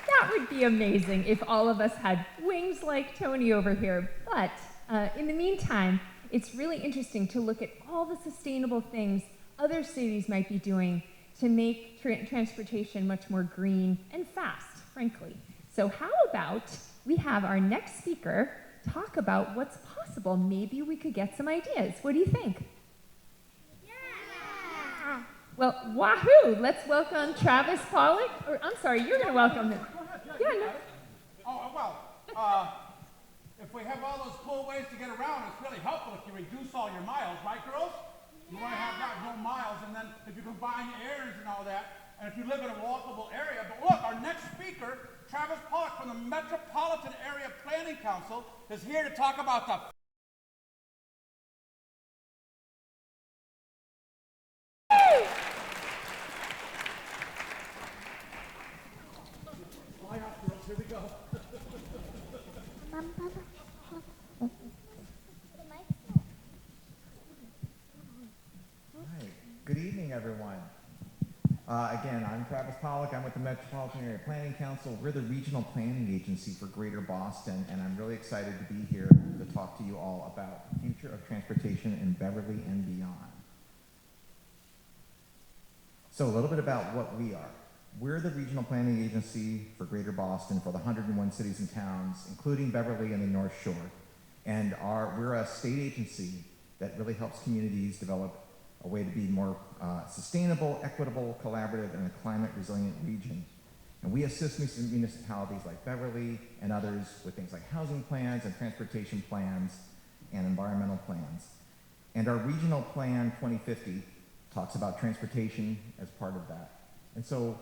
that would be amazing if all of us had wings like Tony over here. But in the meantime, it's really interesting to look at all the sustainable things other cities might be doing to make transportation much more green and fast, frankly. So how about we have our next speaker talk about what's possible? Maybe we could get some ideas. What do you think? Yeah! Well, wahoo! Let's welcome Travis Pollock. Or I'm sorry, you're going to welcome him. Yeah, no. Oh, well, if we have all those cool ways to get around, it's really helpful if you reduce all your miles, right, girls? You want to have that no miles, and then if you combine errands and all that, and if you live in a walkable area. But look, our next speaker, Travis Pollock from the Metropolitan Area Planning Council, is here to talk about the here we go. Hi. Good evening, everyone. Again, I'm Travis Pollock. I'm with the Metropolitan Area Planning Council. We're the regional planning agency for Greater Boston, and I'm really excited to be here to talk to you all about the future of transportation in Beverly and beyond. So a little bit about what we are. We're the regional planning agency for Greater Boston for the 101 cities and towns, including Beverly and the North Shore. And we're a state agency that really helps communities develop a way to be more sustainable, equitable, collaborative, and a climate-resilient region. And we assist municipalities like Beverly and others with things like housing plans and transportation plans and environmental plans. And our regional plan 2050 talks about transportation as part of that. And so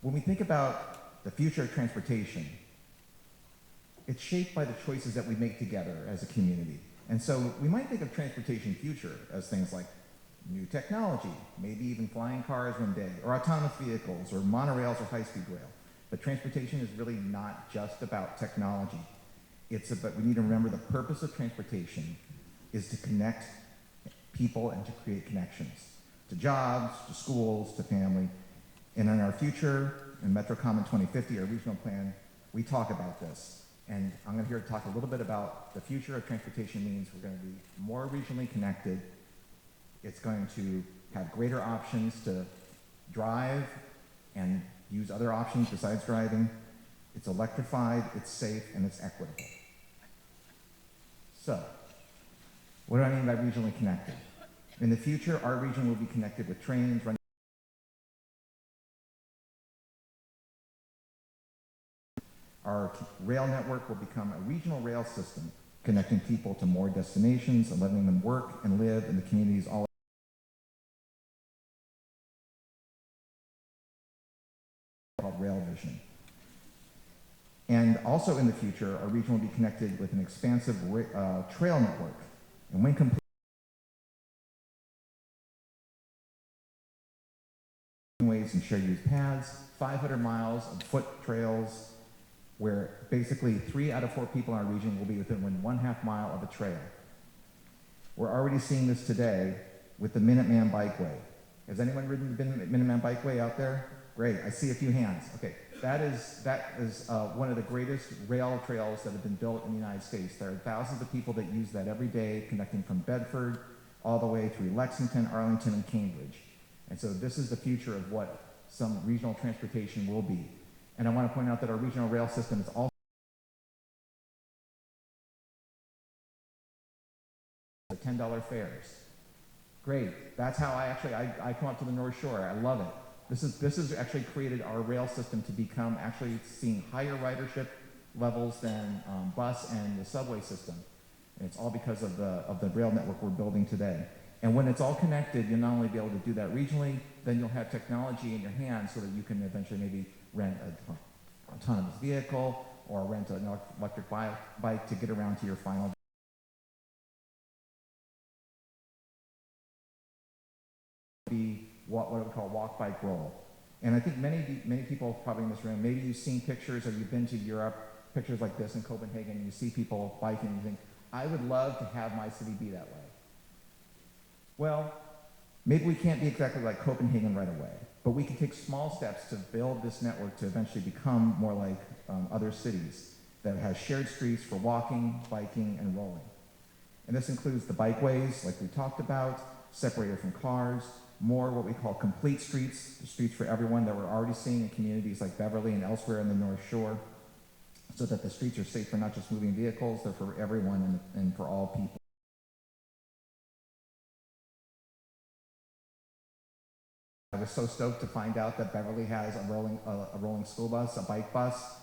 when we think about the future of transportation, it's shaped by the choices that we make together as a community. And so we might think of transportation future as things like new technology, maybe even flying cars one day, or autonomous vehicles, or monorails or high-speed rail. But transportation is really not just about technology. It's about, we need to remember the purpose of transportation is to connect people and to create connections to jobs, to schools, to family. And in our future, in MetroCom in 2050, our regional plan, we talk about this. And I'm going to hear talk a little bit about the future of transportation means we're going to be more regionally connected. It's going to have greater options to drive and use other options besides driving. It's electrified, it's safe, and it's equitable. So, what do I mean by regionally connected? In the future, our region will be connected with trains running. Our rail network will become a regional rail system, connecting people to more destinations and letting them work and live in the communities all called Rail Vision. And also in the future, our region will be connected with an expansive trail network. And when complete, ways and shared use paths, 500 miles of foot trails, where basically 3 out of 4 people in our region will be within 1/2 mile of a trail. We're already seeing this today with the Minuteman Bikeway. Has anyone ridden the Minuteman Bikeway out there? Great, I see a few hands. Okay, that is one of the greatest rail trails that have been built in the United States. There are thousands of people that use that every day, connecting from Bedford all the way through Lexington, Arlington, and Cambridge. And so this is the future of what some regional transportation will be. And I want to point out that our regional rail system is also $10 fares. Great. That's how I come up to the North Shore. I love it. This has actually created our rail system to become actually seeing higher ridership levels than bus and the subway system. And it's all because of the rail network we're building today. And when it's all connected, you'll not only be able to do that regionally, then you'll have technology in your hands so that you can eventually maybe rent an autonomous vehicle or rent an electric bike to get around to your final be what we call walk, bike, roll. And I think many people probably in this room, maybe you've seen pictures or you've been to Europe, pictures like this in Copenhagen, and you see people biking and you think, I would love to have my city be that way. Well, maybe we can't be exactly like Copenhagen right away, but we can take small steps to build this network to eventually become more like other cities that have shared streets for walking, biking, and rolling. And this includes the bikeways, like we talked about, separated from cars, more what we call complete streets, the streets for everyone that we're already seeing in communities like Beverly and elsewhere in the North Shore, so that the streets are safe for not just moving vehicles, they're for everyone and for all people. I was so stoked to find out that Beverly has a rolling school bus, a bike bus.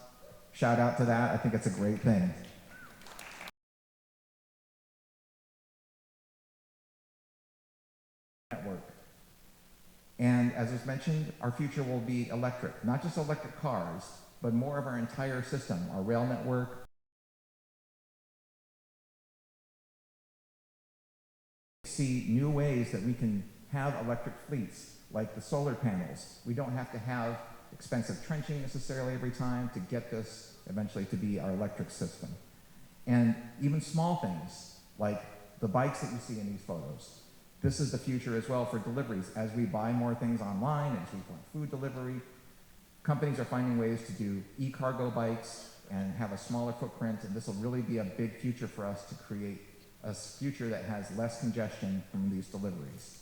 Shout out to that. I think it's a great thing. Network. And as was mentioned, our future will be electric. Not just electric cars, but more of our entire system, our rail network. See new ways that we can have electric fleets, like the solar panels. We don't have to have expensive trenching necessarily every time to get this eventually to be our electric system. And even small things, like the bikes that you see in these photos. This is the future as well for deliveries. As we buy more things online, as we want food delivery, companies are finding ways to do e-cargo bikes and have a smaller footprint, and this will really be a big future for us to create a future that has less congestion from these deliveries.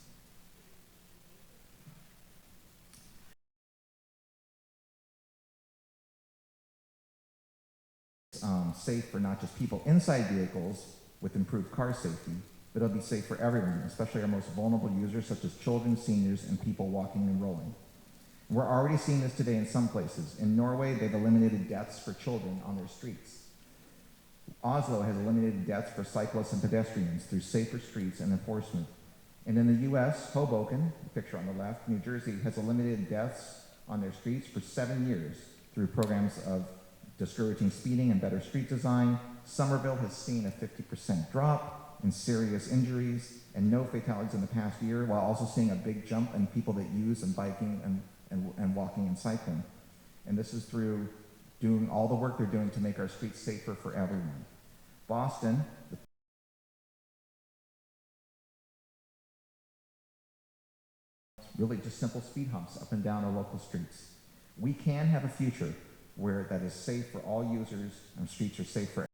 Safe for not just people inside vehicles with improved car safety, but it'll be safe for everyone, especially our most vulnerable users such as children, seniors, and people walking and rolling. We're already seeing this today in some places. In Norway, they've eliminated deaths for children on their streets. Oslo has eliminated deaths for cyclists and pedestrians through safer streets and enforcement. And in the US, Hoboken, the picture on the left, New Jersey, has eliminated deaths on their streets for 7 years through programs of discouraging speeding and better street design, Somerville has seen a 50% drop in serious injuries and no fatalities in the past year, while also seeing a big jump in people that use and biking and walking and cycling. And this is through doing all the work they're doing to make our streets safer for everyone. Boston, really just simple speed humps up and down our local streets. We can have a future where that is safe for all users and streets are safe for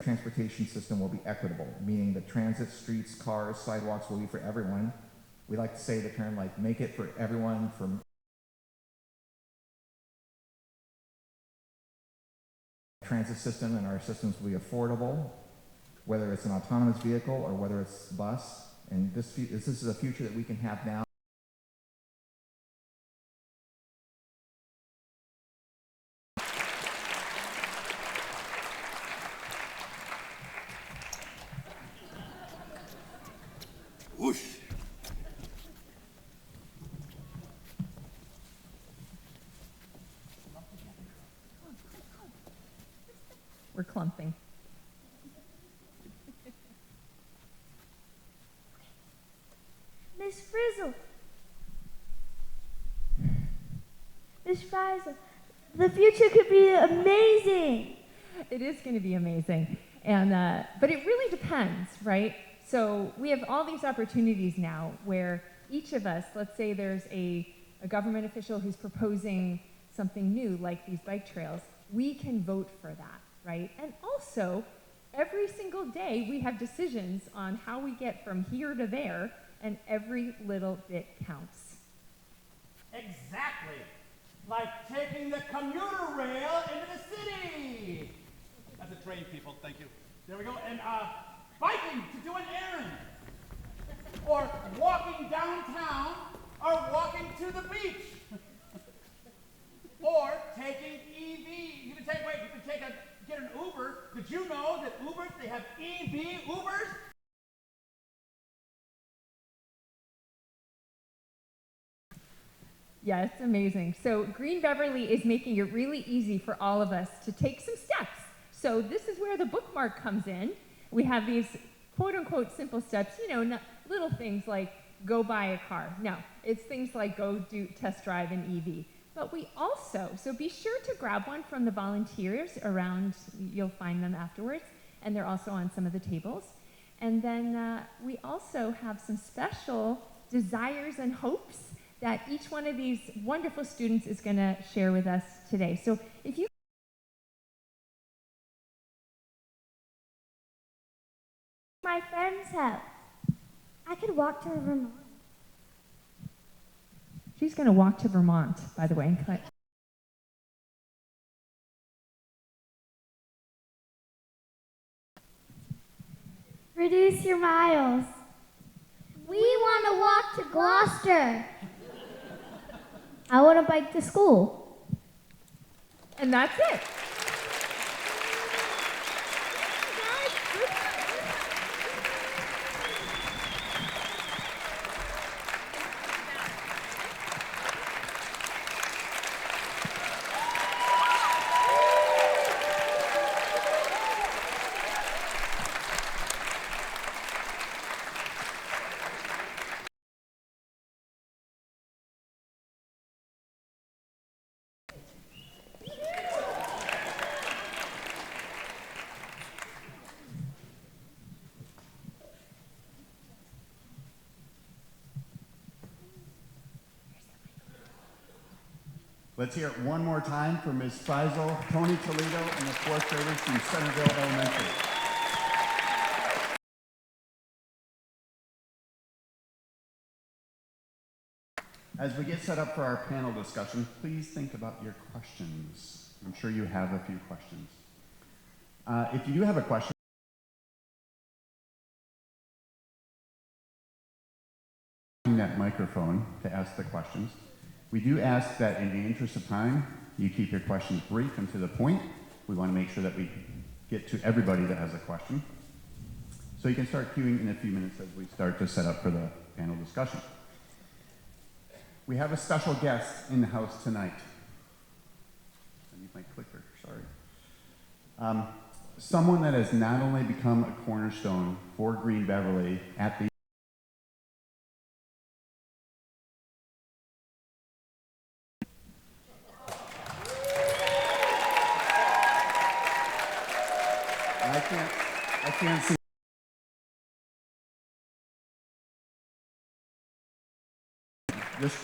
transportation system will be equitable, meaning that transit, streets, cars, sidewalks will be for everyone. We like to say the term like make it for everyone from transit system, and our systems will be affordable, whether it's an autonomous vehicle or whether it's bus. And this is a future that we can have now. Whoosh. We're clumping. Miss Frizzle. Miss Frizzle, the future could be amazing. It is going to be amazing. And, but it really depends, right? So we have all these opportunities now where each of us, let's say there's a government official who's proposing something new, like these bike trails, we can vote for that, right? And also, every single day we have decisions on how we get from here to there, and every little bit counts. Exactly. Like taking the commuter rail into the city. That's a train, people. Thank you. There we go. And biking to do an errand. Or walking downtown, or walking to the beach. Or taking EV. You can get an Uber. Did you know that Ubers, they have EV Ubers? Yeah, it's amazing. So Green Beverly is making it really easy for all of us to take some steps. So this is where the bookmark comes in. We have these quote-unquote simple steps, you know, not little things like go buy a car. No, it's things like go do test drive an EV. But we also, so be sure to grab one from the volunteers around, you'll find them afterwards, and they're also on some of the tables. And then we also have some special desires and hopes that each one of these wonderful students is going to share with us today. So if you My friend's house. I could walk to Vermont. She's going to walk to Vermont, by the way. Reduce your miles. We want to walk to Gloucester. I want to bike to school. And that's it. Let's hear it one more time for Ms. Frizzle, Tony Toledo, and the fourth graders from Centerville Elementary. As we get set up for our panel discussion, please think about your questions. I'm sure you have a few questions. If you do have a question, that microphone to ask the questions. We do ask that in the interest of time, you keep your questions brief and to the point. We want to make sure that we get to everybody that has a question. So you can start queuing in a few minutes as we start to set up for the panel discussion. We have a special guest in the house tonight. I need my clicker, sorry. Someone that has not only become a cornerstone for Green Beverly at the I can't see.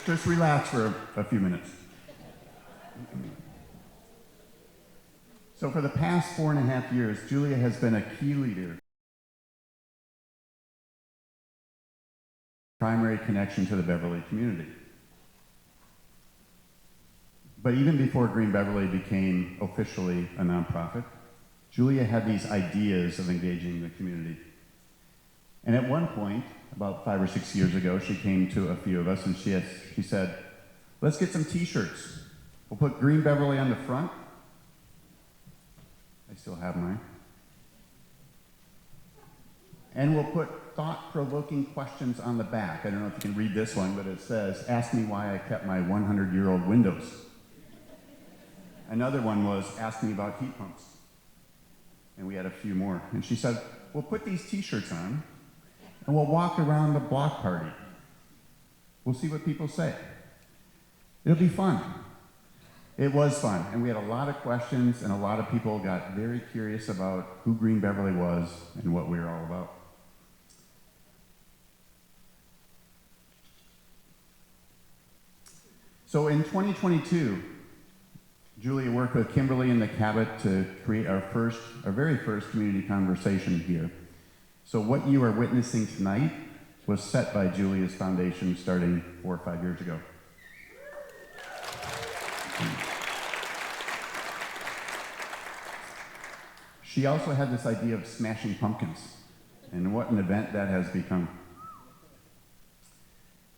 Just relax for a few minutes. So for the past 4.5 years, Julia has been a key leader. Primary connection to the Beverly community. But even before Green Beverly became officially a nonprofit, Julia had these ideas of engaging the community. And at one point, about 5 or 6 years ago, she came to a few of us and she said, let's get some t-shirts. We'll put Green Beverly on the front. I still have mine. And we'll put thought-provoking questions on the back. I don't know if you can read this one, but it says, ask me why I kept my 100-year-old windows. Another one was, ask me about heat pumps. And we had a few more. And she said, we'll put these t-shirts on, and we'll walk around the block party. We'll see what people say. It'll be fun. It was fun, and we had a lot of questions, and a lot of people got very curious about who Green Beverly was and what we were all about. So in 2022, Julia worked with Kimberly and the Cabot to create our very first community conversation here. So what you are witnessing tonight was set by Julia's foundation starting 4 or 5 years ago. She also had this idea of smashing pumpkins, and what an event that has become.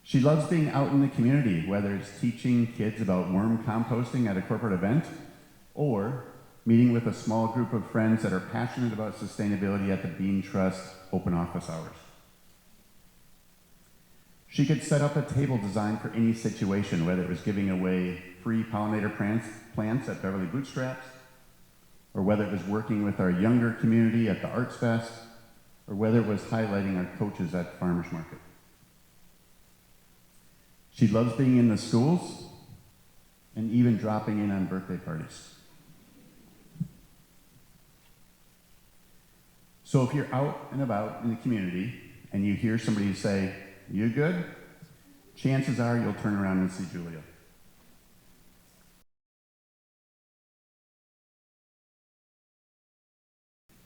She loves being out in the community, whether it's teaching kids about worm composting at a corporate event, or meeting with a small group of friends that are passionate about sustainability at the Bean Trust open office hours. She could set up a table designed for any situation, whether it was giving away free pollinator plants at Beverly Bootstraps, or whether it was working with our younger community at the Arts Fest, or whether it was highlighting our coaches at Farmers Market. She loves being in the schools and even dropping in on birthday parties. So if you're out and about in the community and you hear somebody say, "You good?" chances are you'll turn around and see Julia.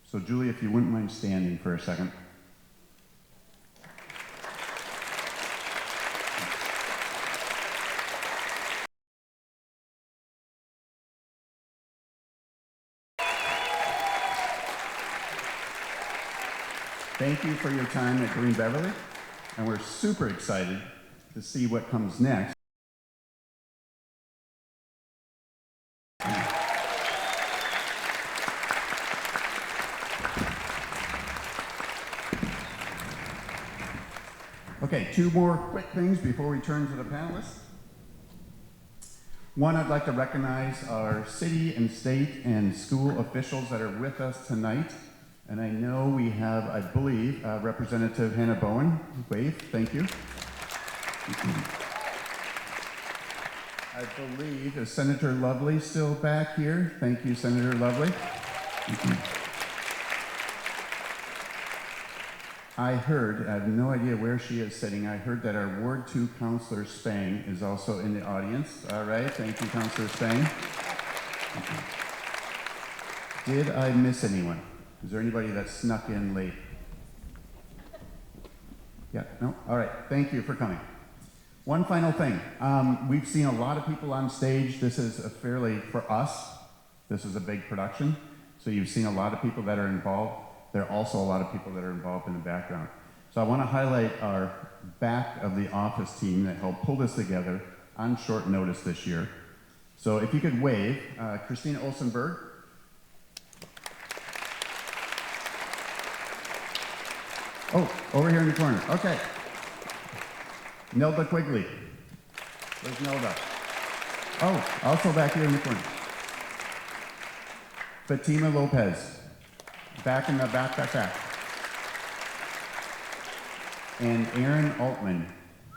So Julia, if you wouldn't mind standing for a second. Thank you for your time at Green Beverly, and we're super excited to see what comes next. Okay, 2 more quick things before we turn to the panelists. One, I'd like to recognize our city and state and school officials that are with us tonight. And I know we have, I believe, Representative Hannah Bowen. Wave, thank you. I believe, is Senator Lovely still back here? Thank you, Senator Lovely. I heard, I have no idea where she is sitting, I heard that our Ward 2 Councilor Spang is also in the audience. All right, thank you, Councilor Spang. Did I miss anyone? Is there anybody that snuck in late? Yeah, no? All right, thank you for coming. One final thing. We've seen a lot of people on stage. This is for us, this is a big production. So you've seen a lot of people that are involved. There are also a lot of people that are involved in the background. So I want to highlight our back of the office team that helped pull this together on short notice this year. So if you could wave, Christina Olsenberg. Oh, over here in the corner. Okay. Nelda Quigley. Where's Nelda? Oh, also back here in the corner. Fatima Lopez. Back in the back. And Aaron Altman.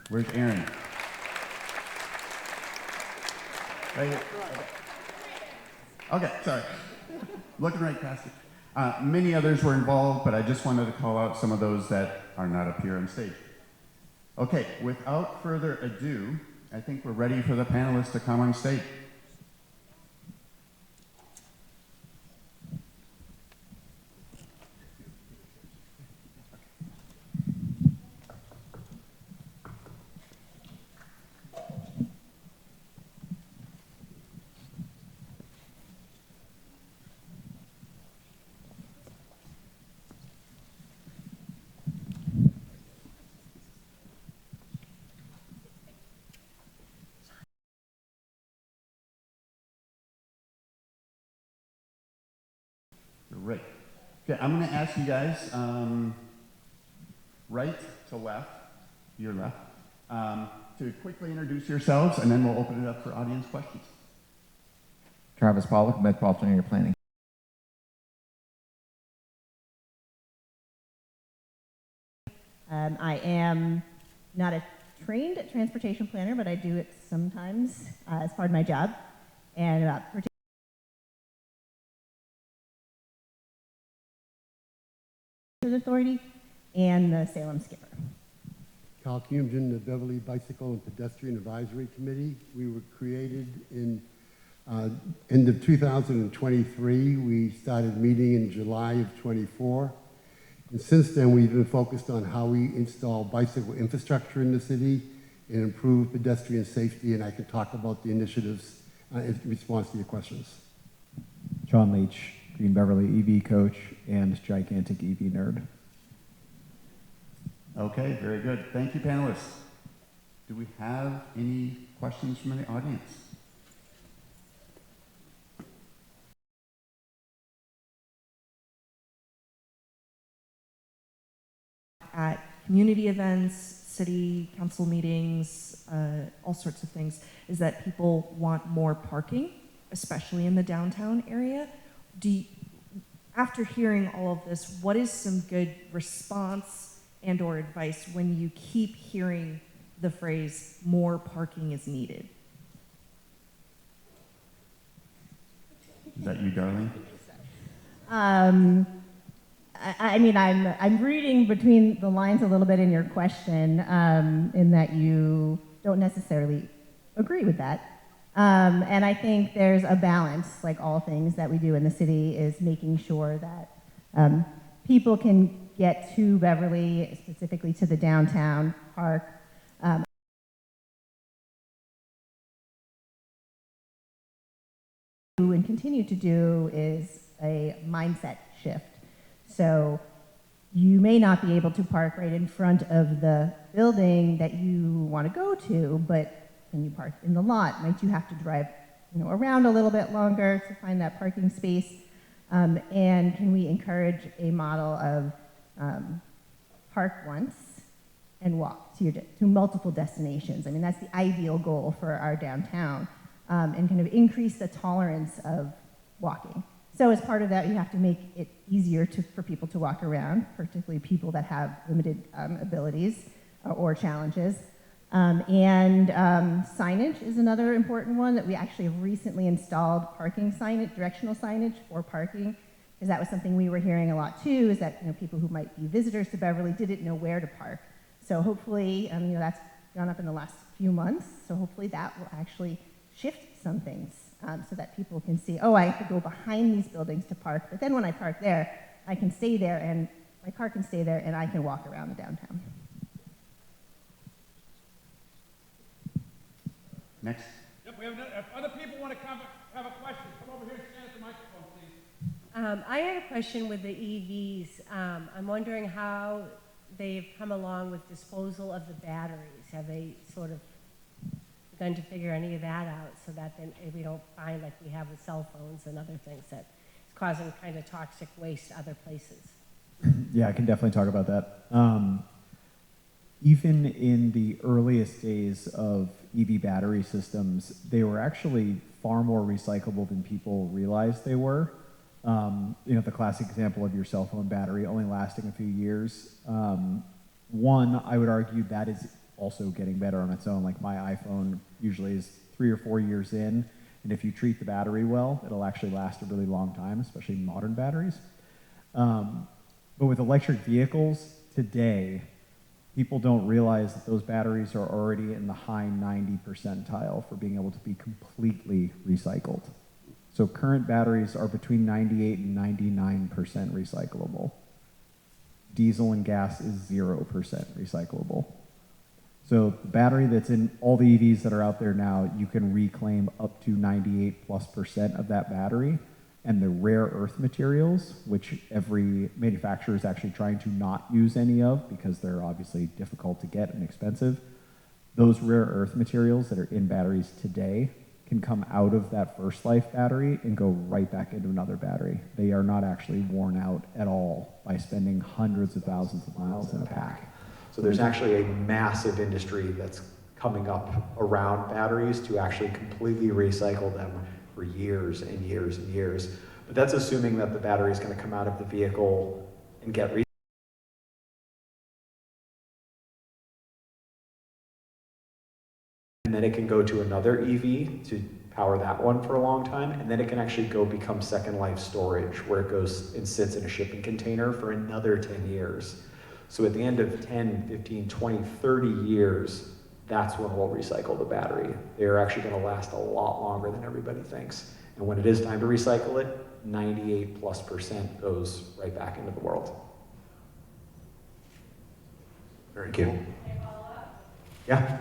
Where's Aaron? Right here. Okay, sorry. Looking right past it. Many others were involved, but I just wanted to call out some of those that are not up here on stage. Okay, without further ado, I think we're ready for the panelists to come on stage. Great. Okay, I'm going to ask you guys, right to left, your left, to quickly introduce yourselves, and then we'll open it up for audience questions. Travis Pollock, Metropolitan Area Planning. I am not a trained transportation planner, but I do it sometimes as part of my job. And Authority and the Salem Skipper. Kyle Cumgen, the Beverly Bicycle and Pedestrian Advisory Committee. We were created in end of 2023. We started meeting in July of 24. And since then, we've been focused on how we install bicycle infrastructure in the city and improve pedestrian safety, and I can talk about the initiatives in response to your questions. Sean Leach, Green Beverly EV coach and gigantic EV nerd. Okay, very good. Thank you, panelists. Do we have any questions from the audience? At community events, city council meetings, all sorts of things, is that people want more parking, especially in the downtown area. After hearing all of this, what is some good response and or advice when you keep hearing the phrase, more parking is needed? Is that you, darling? I mean, I'm reading between the lines a little bit in your question, in that you don't necessarily agree with that. And I think there's a balance, like all things that we do in the city, is making sure that people can get to Beverly, specifically to the downtown park. And continue to do is a mindset shift. So you may not be able to park right in front of the building that you want to go to, but when you park in the lot, might you have to drive, around a little bit longer to find that parking space? And can we encourage a model of park once and walk to multiple destinations? I mean, that's the ideal goal for our downtown, and kind of increase the tolerance of walking. So as part of that, you have to make it easier for people to walk around, particularly people that have limited abilities or challenges. And signage is another important one that we actually have recently installed parking signage, directional signage for parking, because that was something we were hearing a lot too, is that people who might be visitors to Beverly didn't know where to park. So hopefully, that's gone up in the last few months, so hopefully that will actually shift some things. So that people can see, oh, I have to go behind these buildings to park, but then when I park there, I can stay there and my car can stay there and I can walk around the downtown. Next. Yep, we have another, if other people want to come have a question, come over here and stand at the microphone, please. I had a question with the EVs. I'm wondering how they've come along with disposal of the batteries. Have they sort of begun to figure any of that out so that then we don't find, like we have with cell phones and other things, that it's causing kind of toxic waste other places? Yeah, I can definitely talk about that. EV even in the earliest days of EV battery systems, they were actually far more recyclable than people realized they were. The classic example of your cell phone battery only lasting a few years. One, I would argue that is also getting better on its own. Like my iPhone usually is 3 or 4 years in, and if you treat the battery well, it'll actually last a really long time, especially modern batteries. But with electric vehicles today, people don't realize that those batteries are already in the high 90 percentile for being able to be completely recycled. So current batteries are between 98 and 99% recyclable. Diesel and gas is 0% recyclable. So the battery that's in all the EVs that are out there now, you can reclaim up to 98+% of that battery. And the rare earth materials, which every manufacturer is actually trying to not use any of because they're obviously difficult to get and expensive, those rare earth materials that are in batteries today can come out of that first life battery and go right back into another battery. They are not actually worn out at all by spending hundreds of thousands of miles in a pack. So there's actually a massive industry that's coming up around batteries to actually completely recycle them for years and years and years. But that's assuming that the battery is going to come out of the vehicle and get recycled. And then it can go to another EV to power that one for a long time, and then it can actually go become second life storage, where it goes and sits in a shipping container for another 10 years. So at the end of 10, 15, 20, 30 years, that's when we'll recycle the battery. They're actually going to last a lot longer than everybody thinks. And when it is time to recycle it, 98+% goes right back into the world. Very Thank you. Yeah.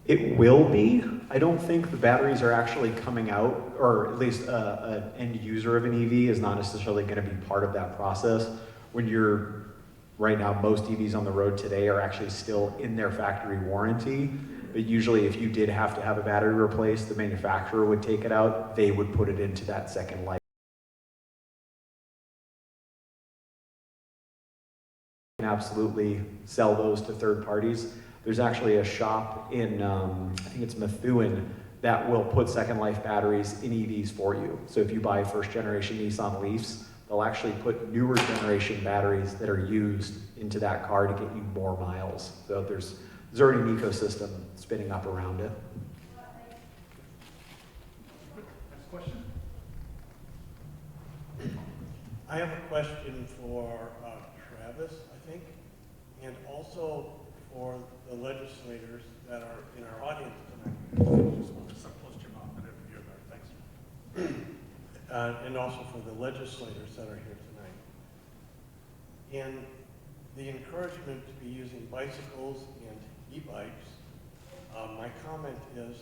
It will be. I don't think the batteries are actually coming out, or at least an end user of an EV is not necessarily going to be part of that process. When you're, right now, most EVs on the road today are actually still in their factory warranty. But usually if you did have to have a battery replaced, the manufacturer would take it out. They would put it into that second life. You can absolutely sell those to third parties. There's actually a shop in, I think it's Methuen, that will put second life batteries in EVs for you. So if you buy first generation Nissan Leafs, they'll actually put newer generation batteries that are used into that car to get you more miles. So there's already an ecosystem spinning up around it. Next question. I have a question for Travis, I think, and also for the legislators that are in our audience tonight. Just want to step close to your mouth. I didn't hear that. Thanks. And also for the legislators that are here tonight. And the encouragement to be using bicycles and e-bikes, my comment is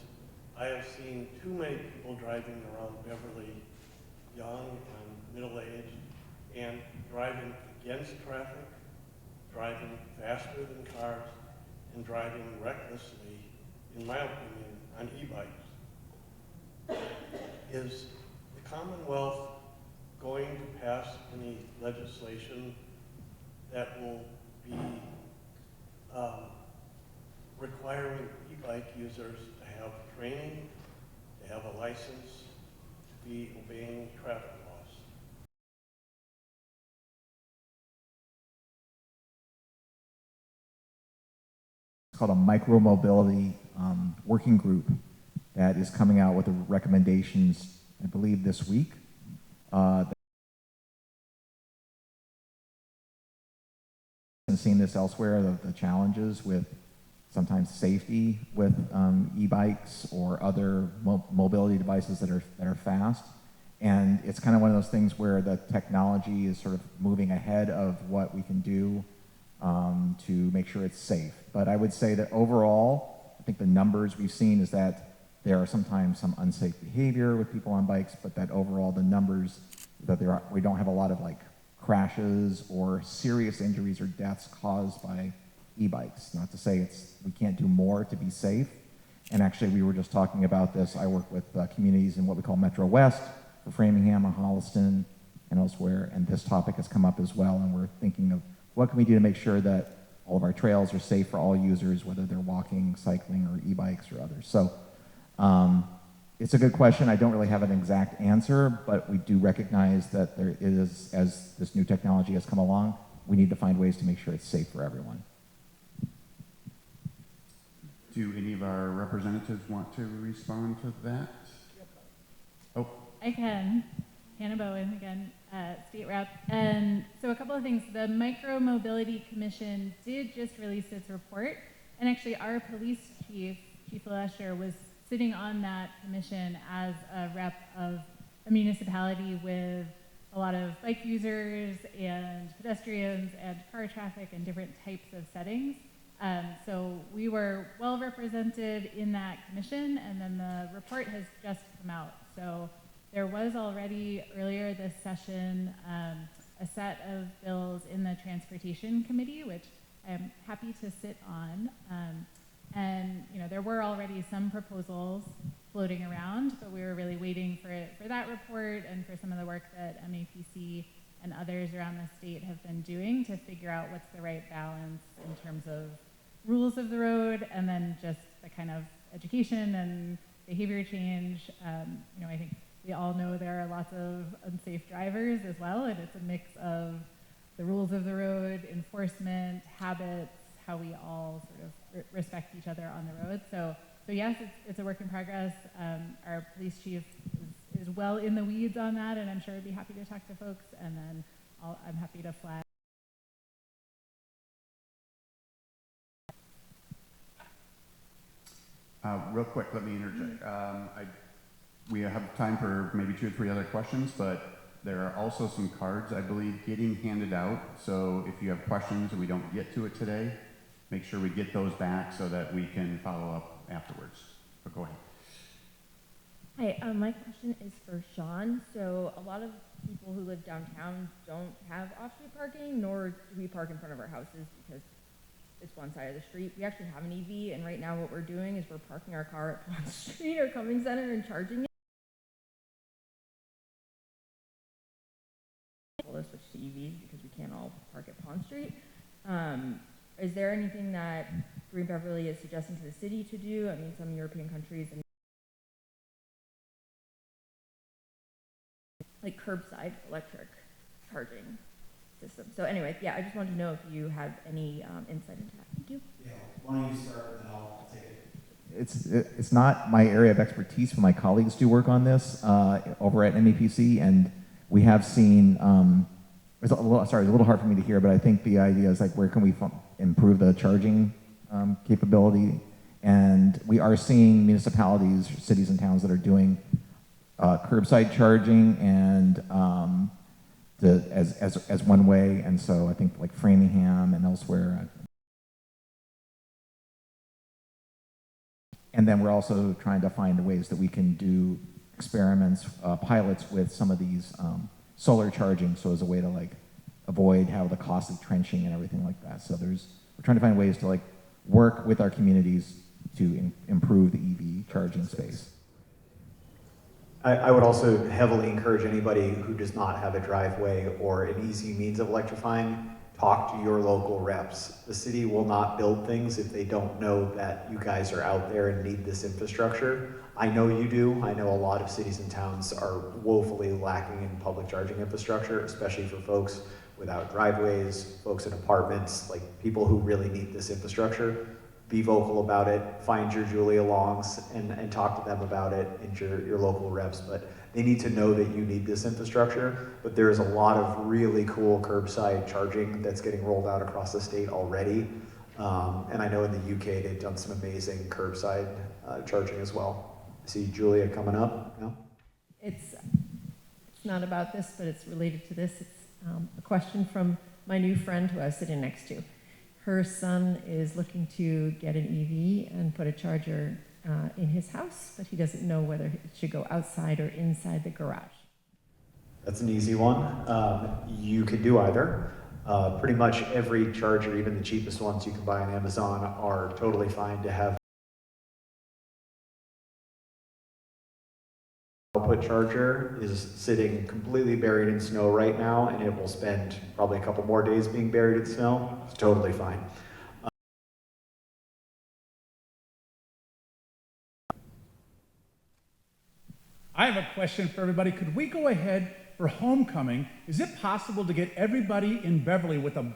I have seen too many people driving around Beverly, young and middle-aged, and driving against traffic, driving faster than cars, and driving recklessly, in my opinion, on e-bikes. Is the Commonwealth going to pass any legislation that will be requiring e-bike users to have training, to have a license, to be obeying traffic laws? It's called a micro-mobility working group that is coming out with the recommendations, I believe, this week. And seeing this elsewhere, the challenges with sometimes safety with e-bikes or other mobility devices that are fast. And it's kind of one of those things where the technology is sort of moving ahead of what we can do to make sure it's safe. But I would say that overall, I think the numbers we've seen is that there are sometimes some unsafe behavior with people on bikes, but that overall the numbers that we don't have a lot of like crashes or serious injuries or deaths caused by e-bikes. Not to say we can't do more to be safe. And actually we were just talking about this. I work with communities in what we call Metro West for Framingham and Holliston and elsewhere, and this topic has come up as well, and we're thinking of what can we do to make sure that all of our trails are safe for all users, whether they're walking, cycling, or e-bikes or others. So it's a good question. I don't really have an exact answer, but we do recognize that there is, as this new technology has come along, we need to find ways to make sure it's safe for everyone. Do any of our representatives want to respond to that? Oh. I can. Hannah Bowen again, state rep. And so a couple of things. The Micro Mobility Commission did just release its report, and actually our police chief, Chief Lesher, was sitting on that commission as a rep of a municipality with a lot of bike users and pedestrians and car traffic and different types of settings. So we were well represented in that commission, and then the report has just come out. So there was already earlier this session a set of bills in the Transportation Committee, which I'm happy to sit on. And you know, there were already some proposals floating around, but we were really waiting for that report and for some of the work that MAPC and others around the state have been doing to figure out what's the right balance in terms of rules of the road and then just the kind of education and behavior change. You know, I think we all know there are lots of unsafe drivers as well, and it's a mix of the rules of the road, enforcement, habits, how we all sort of respect each other on the road. So yes, it's a work in progress. Our police chief is well in the weeds on that, and I'm sure I'd be happy to talk to folks, and then I'm happy to flag. Real quick, let me interject. We have time for maybe 2 or 3 other questions, but there are also some cards, I believe, getting handed out. So if you have questions and we don't get to it today, make sure we get those back so that we can follow up afterwards. But go ahead. Hi, my question is for Sean. So a lot of people who live downtown don't have off-street parking, nor do we park in front of our houses because it's one side of the street. We actually have an EV, and right now what we're doing is we're parking our car at Pond Street or Cumming Center and charging it. We'll switch to EVs because we can't all park at Pond Street. Is there anything that Green Beverly is suggesting to the city to do? I mean, some European countries, like curbside electric charging system. So anyway, yeah, I just wanted to know if you have any insight into that. Thank you. Yeah, why don't you start and then I'll take it. It's not my area of expertise, but my colleagues do work on this over at MAPC, and we have seen, it's a little hard for me to hear, but I think the idea is like, where can we improve the charging capability? And we are seeing municipalities, cities and towns that are doing curbside charging and as one way, and so I think like Framingham and elsewhere. And then we're also trying to find ways that we can do experiments, pilots with some of these solar charging, so as a way to like avoid how the costly trenching and everything like that. So we're trying to find ways to like work with our communities to improve the EV charging space. I would also heavily encourage anybody who does not have a driveway or an easy means of electrifying, talk to your local reps. The city will not build things if they don't know that you guys are out there and need this infrastructure. I know you do. I know a lot of cities and towns are woefully lacking in public charging infrastructure, especially for folks without driveways, folks in apartments, like people who really need this infrastructure. Be vocal about it, find your Julia Longs and talk to them about it and your local reps, but they need to know that you need this infrastructure. But there's a lot of really cool curbside charging that's getting rolled out across the state already. And I know in the UK they've done some amazing curbside charging as well. I see Julia coming up. No? It's not about this, but it's related to this. It's a question from my new friend who I was sitting next to. Her son is looking to get an EV and put a charger in his house, but he doesn't know whether it should go outside or inside the garage. That's an easy one. You can do either. Pretty much every charger, even the cheapest ones you can buy on Amazon, are totally fine to have output output charger is sitting completely buried in snow right now, and it will spend probably a couple more days being buried in snow. It's totally fine. I have a question for everybody. Could we go ahead for homecoming? Is it possible to get everybody in Beverly with a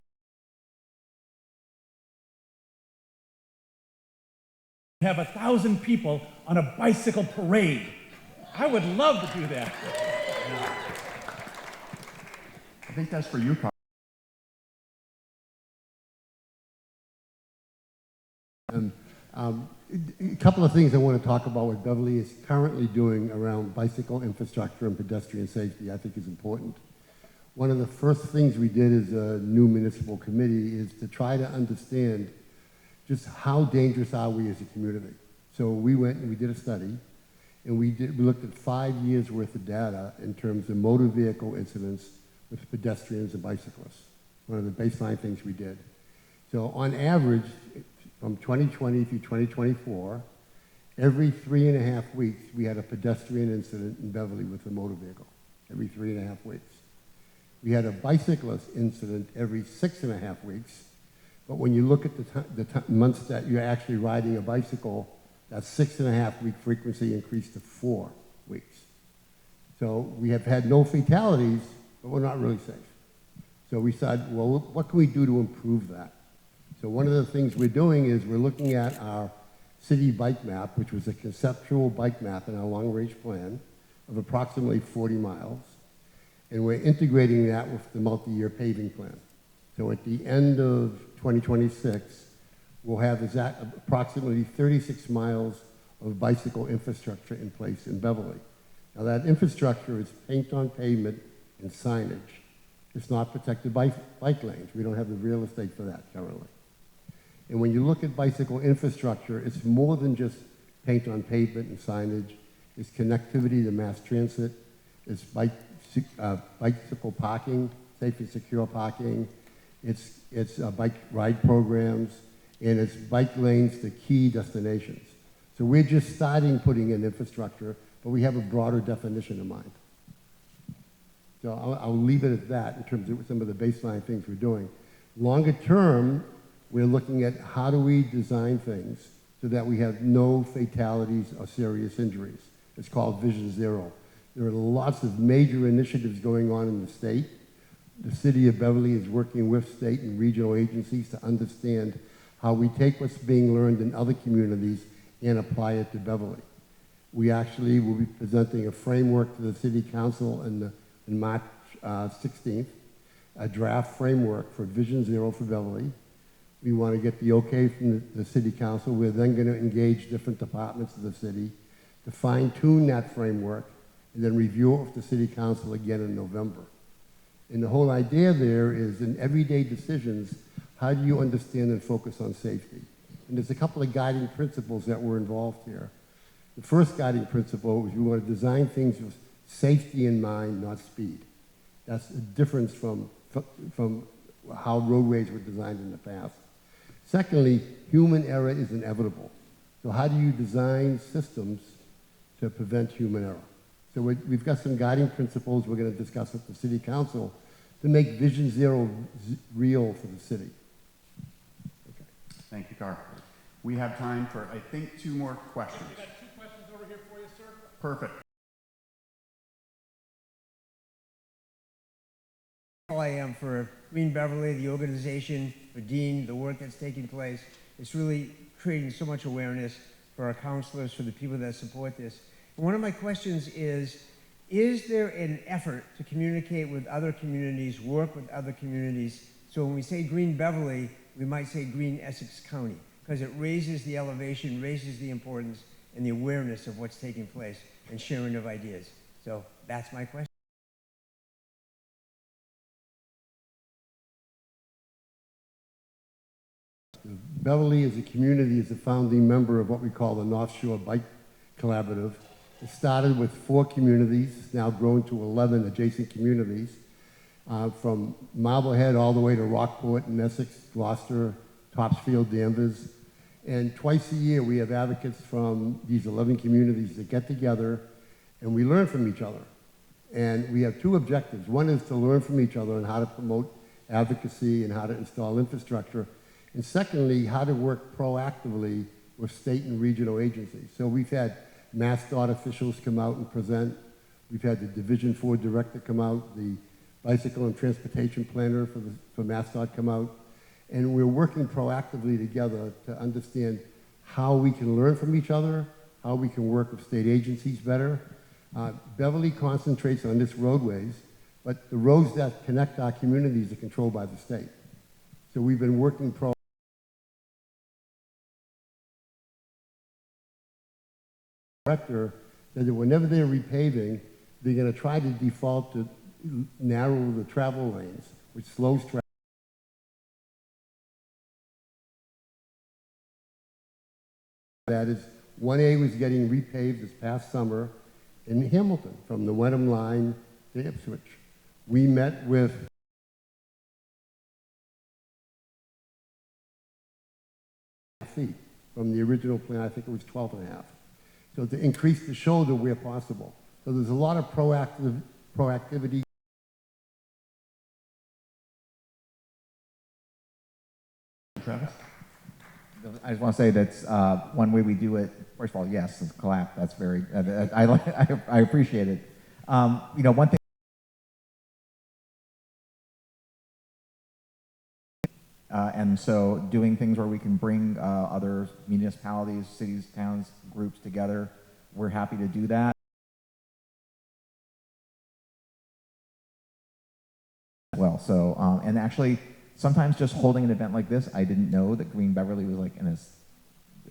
have 1,000 people on a bicycle parade? I would love to do that. I think that's for you, Carl. And a couple of things I want to talk about what Beverly is currently doing around bicycle infrastructure and pedestrian safety I think is important. One of the first things we did as a new municipal committee is to try to understand just how dangerous are we as a community. So we went and we did a study, and we looked at 5 years worth of data in terms of motor vehicle incidents with pedestrians and bicyclists. One of the baseline things we did. So on average, from 2020 through 2024, every 3.5 weeks, we had a pedestrian incident in Beverly with a motor vehicle, every 3.5 weeks. We had a bicyclist incident every 6.5 weeks, but when you look at the months that you're actually riding a bicycle, that 6.5 week frequency increased to 4 weeks. So we have had no fatalities, but we're not really safe. So we said, well, what can we do to improve that? So one of the things we're doing is we're looking at our city bike map, which was a conceptual bike map in our long-range plan of approximately 40 miles, and we're integrating that with the multi-year paving plan. So at the end of 2026, we'll have approximately 36 miles of bicycle infrastructure in place in Beverly. Now that infrastructure is paint on pavement and signage. It's not protected by bike lanes. We don't have the real estate for that currently. And when you look at bicycle infrastructure, it's more than just paint on pavement and signage. It's connectivity to mass transit. It's bicycle parking, safe and secure parking. It's bike ride programs, and it's bike lanes to key destinations. So we're just starting putting in infrastructure, but we have a broader definition in mind. So I'll leave it at that in terms of some of the baseline things we're doing. Longer term, we're looking at how do we design things so that we have no fatalities or serious injuries. It's called Vision Zero. There are lots of major initiatives going on in the state. The city of Beverly is working with state and regional agencies to understand how we take what's being learned in other communities and apply it to Beverly. We actually will be presenting a framework to the city council in March 16th, a draft framework for Vision Zero for Beverly. We want to get the okay from the city council. We're then going to engage different departments of the city to fine-tune that framework and then review it with the city council again in November. And the whole idea there is in everyday decisions, how do you understand and focus on safety? And there's a couple of guiding principles that were involved here. The first guiding principle is we want to design things with safety in mind, not speed. That's a difference from how roadways were designed in the past. Secondly, human error is inevitable. So how do you design systems to prevent human error? So we've got some guiding principles we're going to discuss with the city council to make Vision Zero real for the city. Okay. Thank you, Carl. We have time for, I think, 2 more questions. We got 2 questions over here for you, sir. Perfect. I am for Green Beverly, the organization, for Dean, the work that's taking place. It's really creating so much awareness for our counselors, for the people that support this. And one of my questions is there an effort to communicate with other communities, work with other communities? So when we say Green Beverly, we might say Green Essex County, because it raises the elevation, raises the importance and the awareness of what's taking place and sharing of ideas. So that's my question. Beverly as a community is a founding member of what we call the North Shore Bike Collaborative. It started with 4 communities, it's now grown to 11 adjacent communities, from Marblehead all the way to Rockport and Essex, Gloucester, Topsfield, Danvers. And twice a year we have advocates from these 11 communities that get together and we learn from each other. And we have two objectives. One is to learn from each other on how to promote advocacy and how to install infrastructure. And secondly, how to work proactively with state and regional agencies. So we've had MassDOT officials come out and present. We've had the Division 4 director come out, the bicycle and transportation planner for MassDOT come out. And we're working proactively together to understand how we can learn from each other, how we can work with state agencies better. Beverly concentrates on its roadways, but the roads that connect our communities are controlled by the state. So we've been working director that whenever they're repaving, they're going to try to default to narrow the travel lanes, which slows traffic. That is, 1A was getting repaved this past summer in Hamilton from the Wenham line to Ipswich. We met with feet from the original plan. I think it was 12 and a half. So to increase the shoulder where possible. So there's a lot of proactivity. Travis? I just want to say that's one way we do it. First of all, yes, it's clap. That's very. I appreciate it. You know, one thing. And so, doing things where we can bring other municipalities, cities, towns, groups together, we're happy to do that. Well, so and actually. Sometimes just holding an event like this, I didn't know that Green Beverly was like in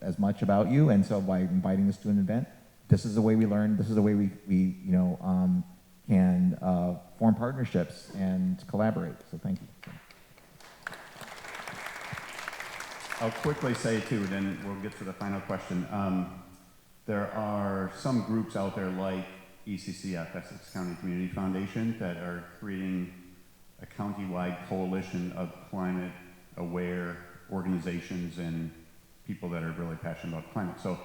as much about you, and so by inviting us to an event, this is the way we learn. This is the way we you know can form partnerships and collaborate. So thank you. I'll quickly say too, then we'll get to the final question. There are some groups out there like ECCF, Essex County Community Foundation, that are creating a county-wide coalition of climate-aware organizations and people that are really passionate about climate. So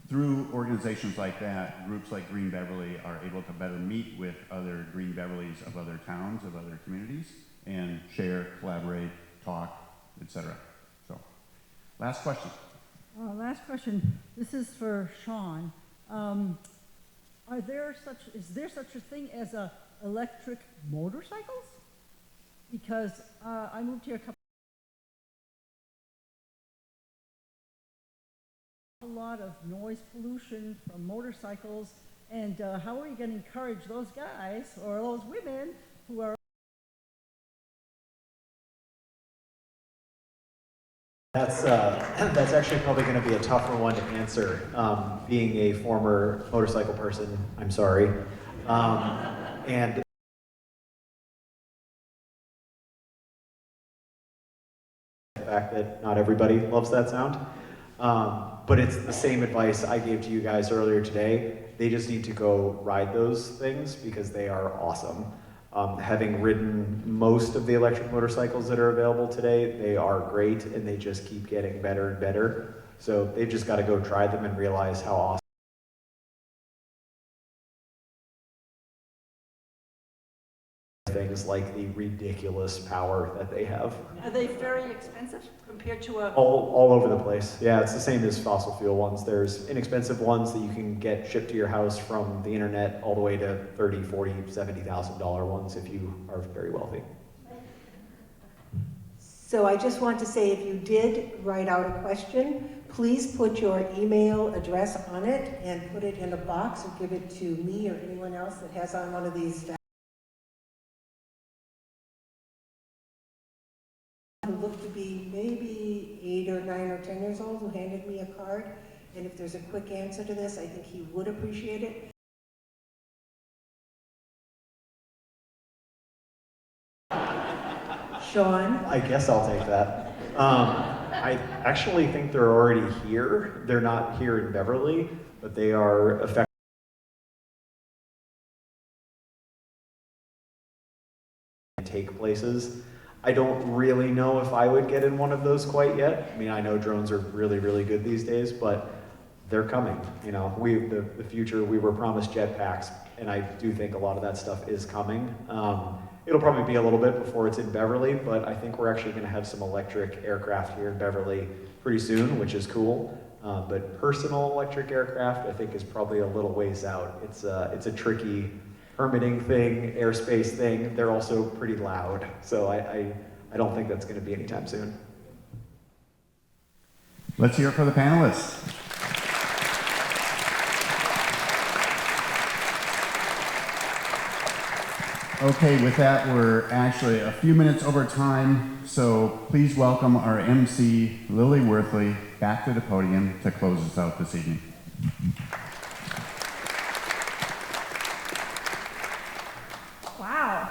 through organizations like that, groups like Green Beverly are able to better meet with other Green Beverlys of other towns, of other communities, and share, collaborate, talk, etc. So, last question. Last question. This is for Sean. Is there such a thing as electric motorcycles? Because I moved here a lot of noise pollution from motorcycles, and how are you going to encourage those guys or those women who are That's actually probably going to be a tougher one to answer. Being a former motorcycle person, I'm sorry, and the fact that not everybody loves that sound. But it's the same advice I gave to you guys earlier today. They just need to go ride those things because they are awesome. Having ridden most of the electric motorcycles that are available today, they are great and they just keep getting better and better. So they've just got to go try them and realize how awesome. Things like the ridiculous power that they have. Are they very expensive compared to a... All over the place. Yeah, it's the same as fossil fuel ones. There's inexpensive ones that you can get shipped to your house from the internet all the way to $30,000, $40,000, $70,000 ones if you are very wealthy. So I just want to say, if you did write out a question, please put your email address on it and put it in a box or give it to me or anyone else that has on one of these who looked to be maybe 8 or 9 or 10 years old, who handed me a card. And if there's a quick answer to this, I think he would appreciate it. Sean? I guess I'll take that. I actually think they're already here. They're not here in Beverly, but they are effective. Take places. I don't really know if I would get in one of those quite yet. I mean, I know drones are really, really good these days, but they're coming. You know, the future, we were promised jetpacks, and I do think a lot of that stuff is coming. It'll probably be a little bit before it's in Beverly, but I think we're actually going to have some electric aircraft here in Beverly pretty soon, which is cool. But personal electric aircraft, I think, is probably a little ways out. It's a tricky permitting thing, airspace thing. They're also pretty loud, so I don't think that's going to be anytime soon. Let's hear it for the panelists. Okay, with that, we're actually a few minutes over time, so please welcome our MC, Lily Worthley, back to the podium to close us out this evening. Wow.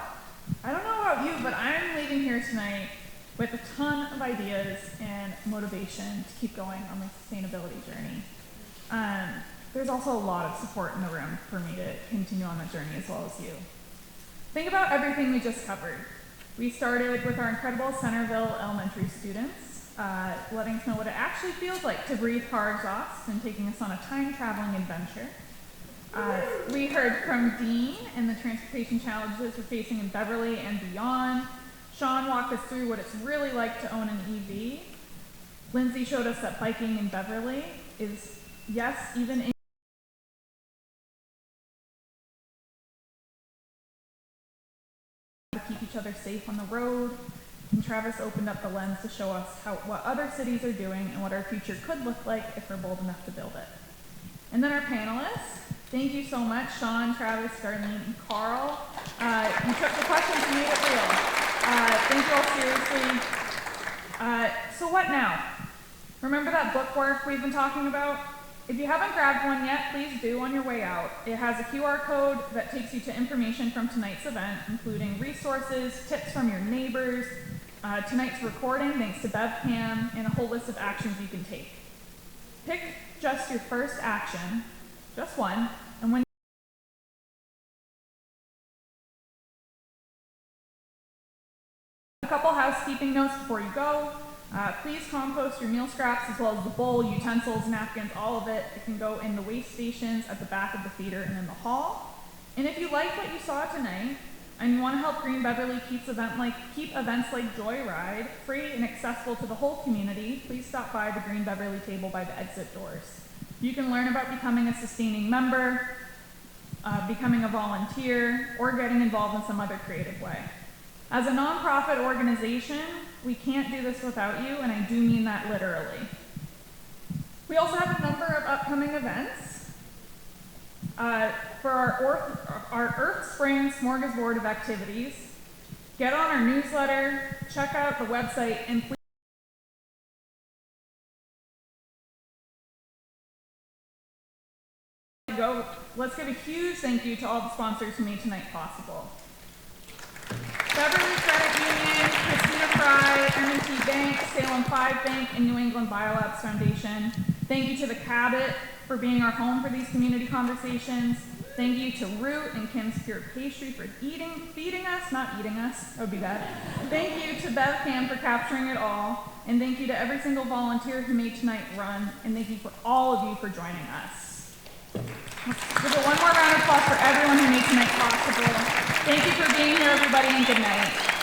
I don't know about you, but I'm leaving here tonight with a ton of ideas and motivation to keep going on my sustainability journey. There's also a lot of support in the room for me to continue on that journey as well as you. Think about everything we just covered. We started with our incredible Centerville elementary students, letting us know what it actually feels like to breathe car exhaust and taking us on a time-traveling adventure. We heard from Dean and the transportation challenges we're facing in Beverly and beyond. Sean walked us through what it's really like to own an EV. Lindsay showed us that biking in Beverly is, yes, even in to keep each other safe on the road. And Travis opened up the lens to show us what other cities are doing and what our future could look like if we're bold enough to build it. And then our panelists, thank you so much, Sean, Travis, Darlene, and Carl. You took the questions and made it real. Thank you all seriously. So what now? Remember that bookwork we've been talking about? If you haven't grabbed one yet, please do on your way out. It has a QR code that takes you to information from tonight's event, including resources, tips from your neighbors, tonight's recording thanks to BevCam, and a whole list of actions you can take. Pick just your first action, just one, and when a couple housekeeping notes before you go. Please compost your meal scraps as well as the bowl, utensils, napkins, all of it. It can go in the waste stations at the back of the theater and in the hall. And if you like what you saw tonight and you want to help Green Beverly keep events like Joyride free and accessible to the whole community, please stop by the Green Beverly table by the exit doors. You can learn about becoming a sustaining member, becoming a volunteer, or getting involved in some other creative way. As a nonprofit organization, we can't do this without you, and I do mean that literally. We also have a number of upcoming events. For our Earth Spring smorgasbord of activities, get on our newsletter, check out the website, and please let's give a huge thank you to all the sponsors who made tonight possible. Beverly Credit Union, Christina Fry, M&T Bank, Salem 5 Bank, and New England Biolabs Foundation. Thank you to the Cabot for being our home for these community conversations. Thank you to Root and Kim's Pure Pastry for feeding us, not eating us, that would be bad. Thank you to BevCam for capturing it all. And thank you to every single volunteer who made tonight run. And thank you for all of you for joining us. Let's give it one more round of applause for everyone who made tonight possible. Thank you for being here, everybody, and good night.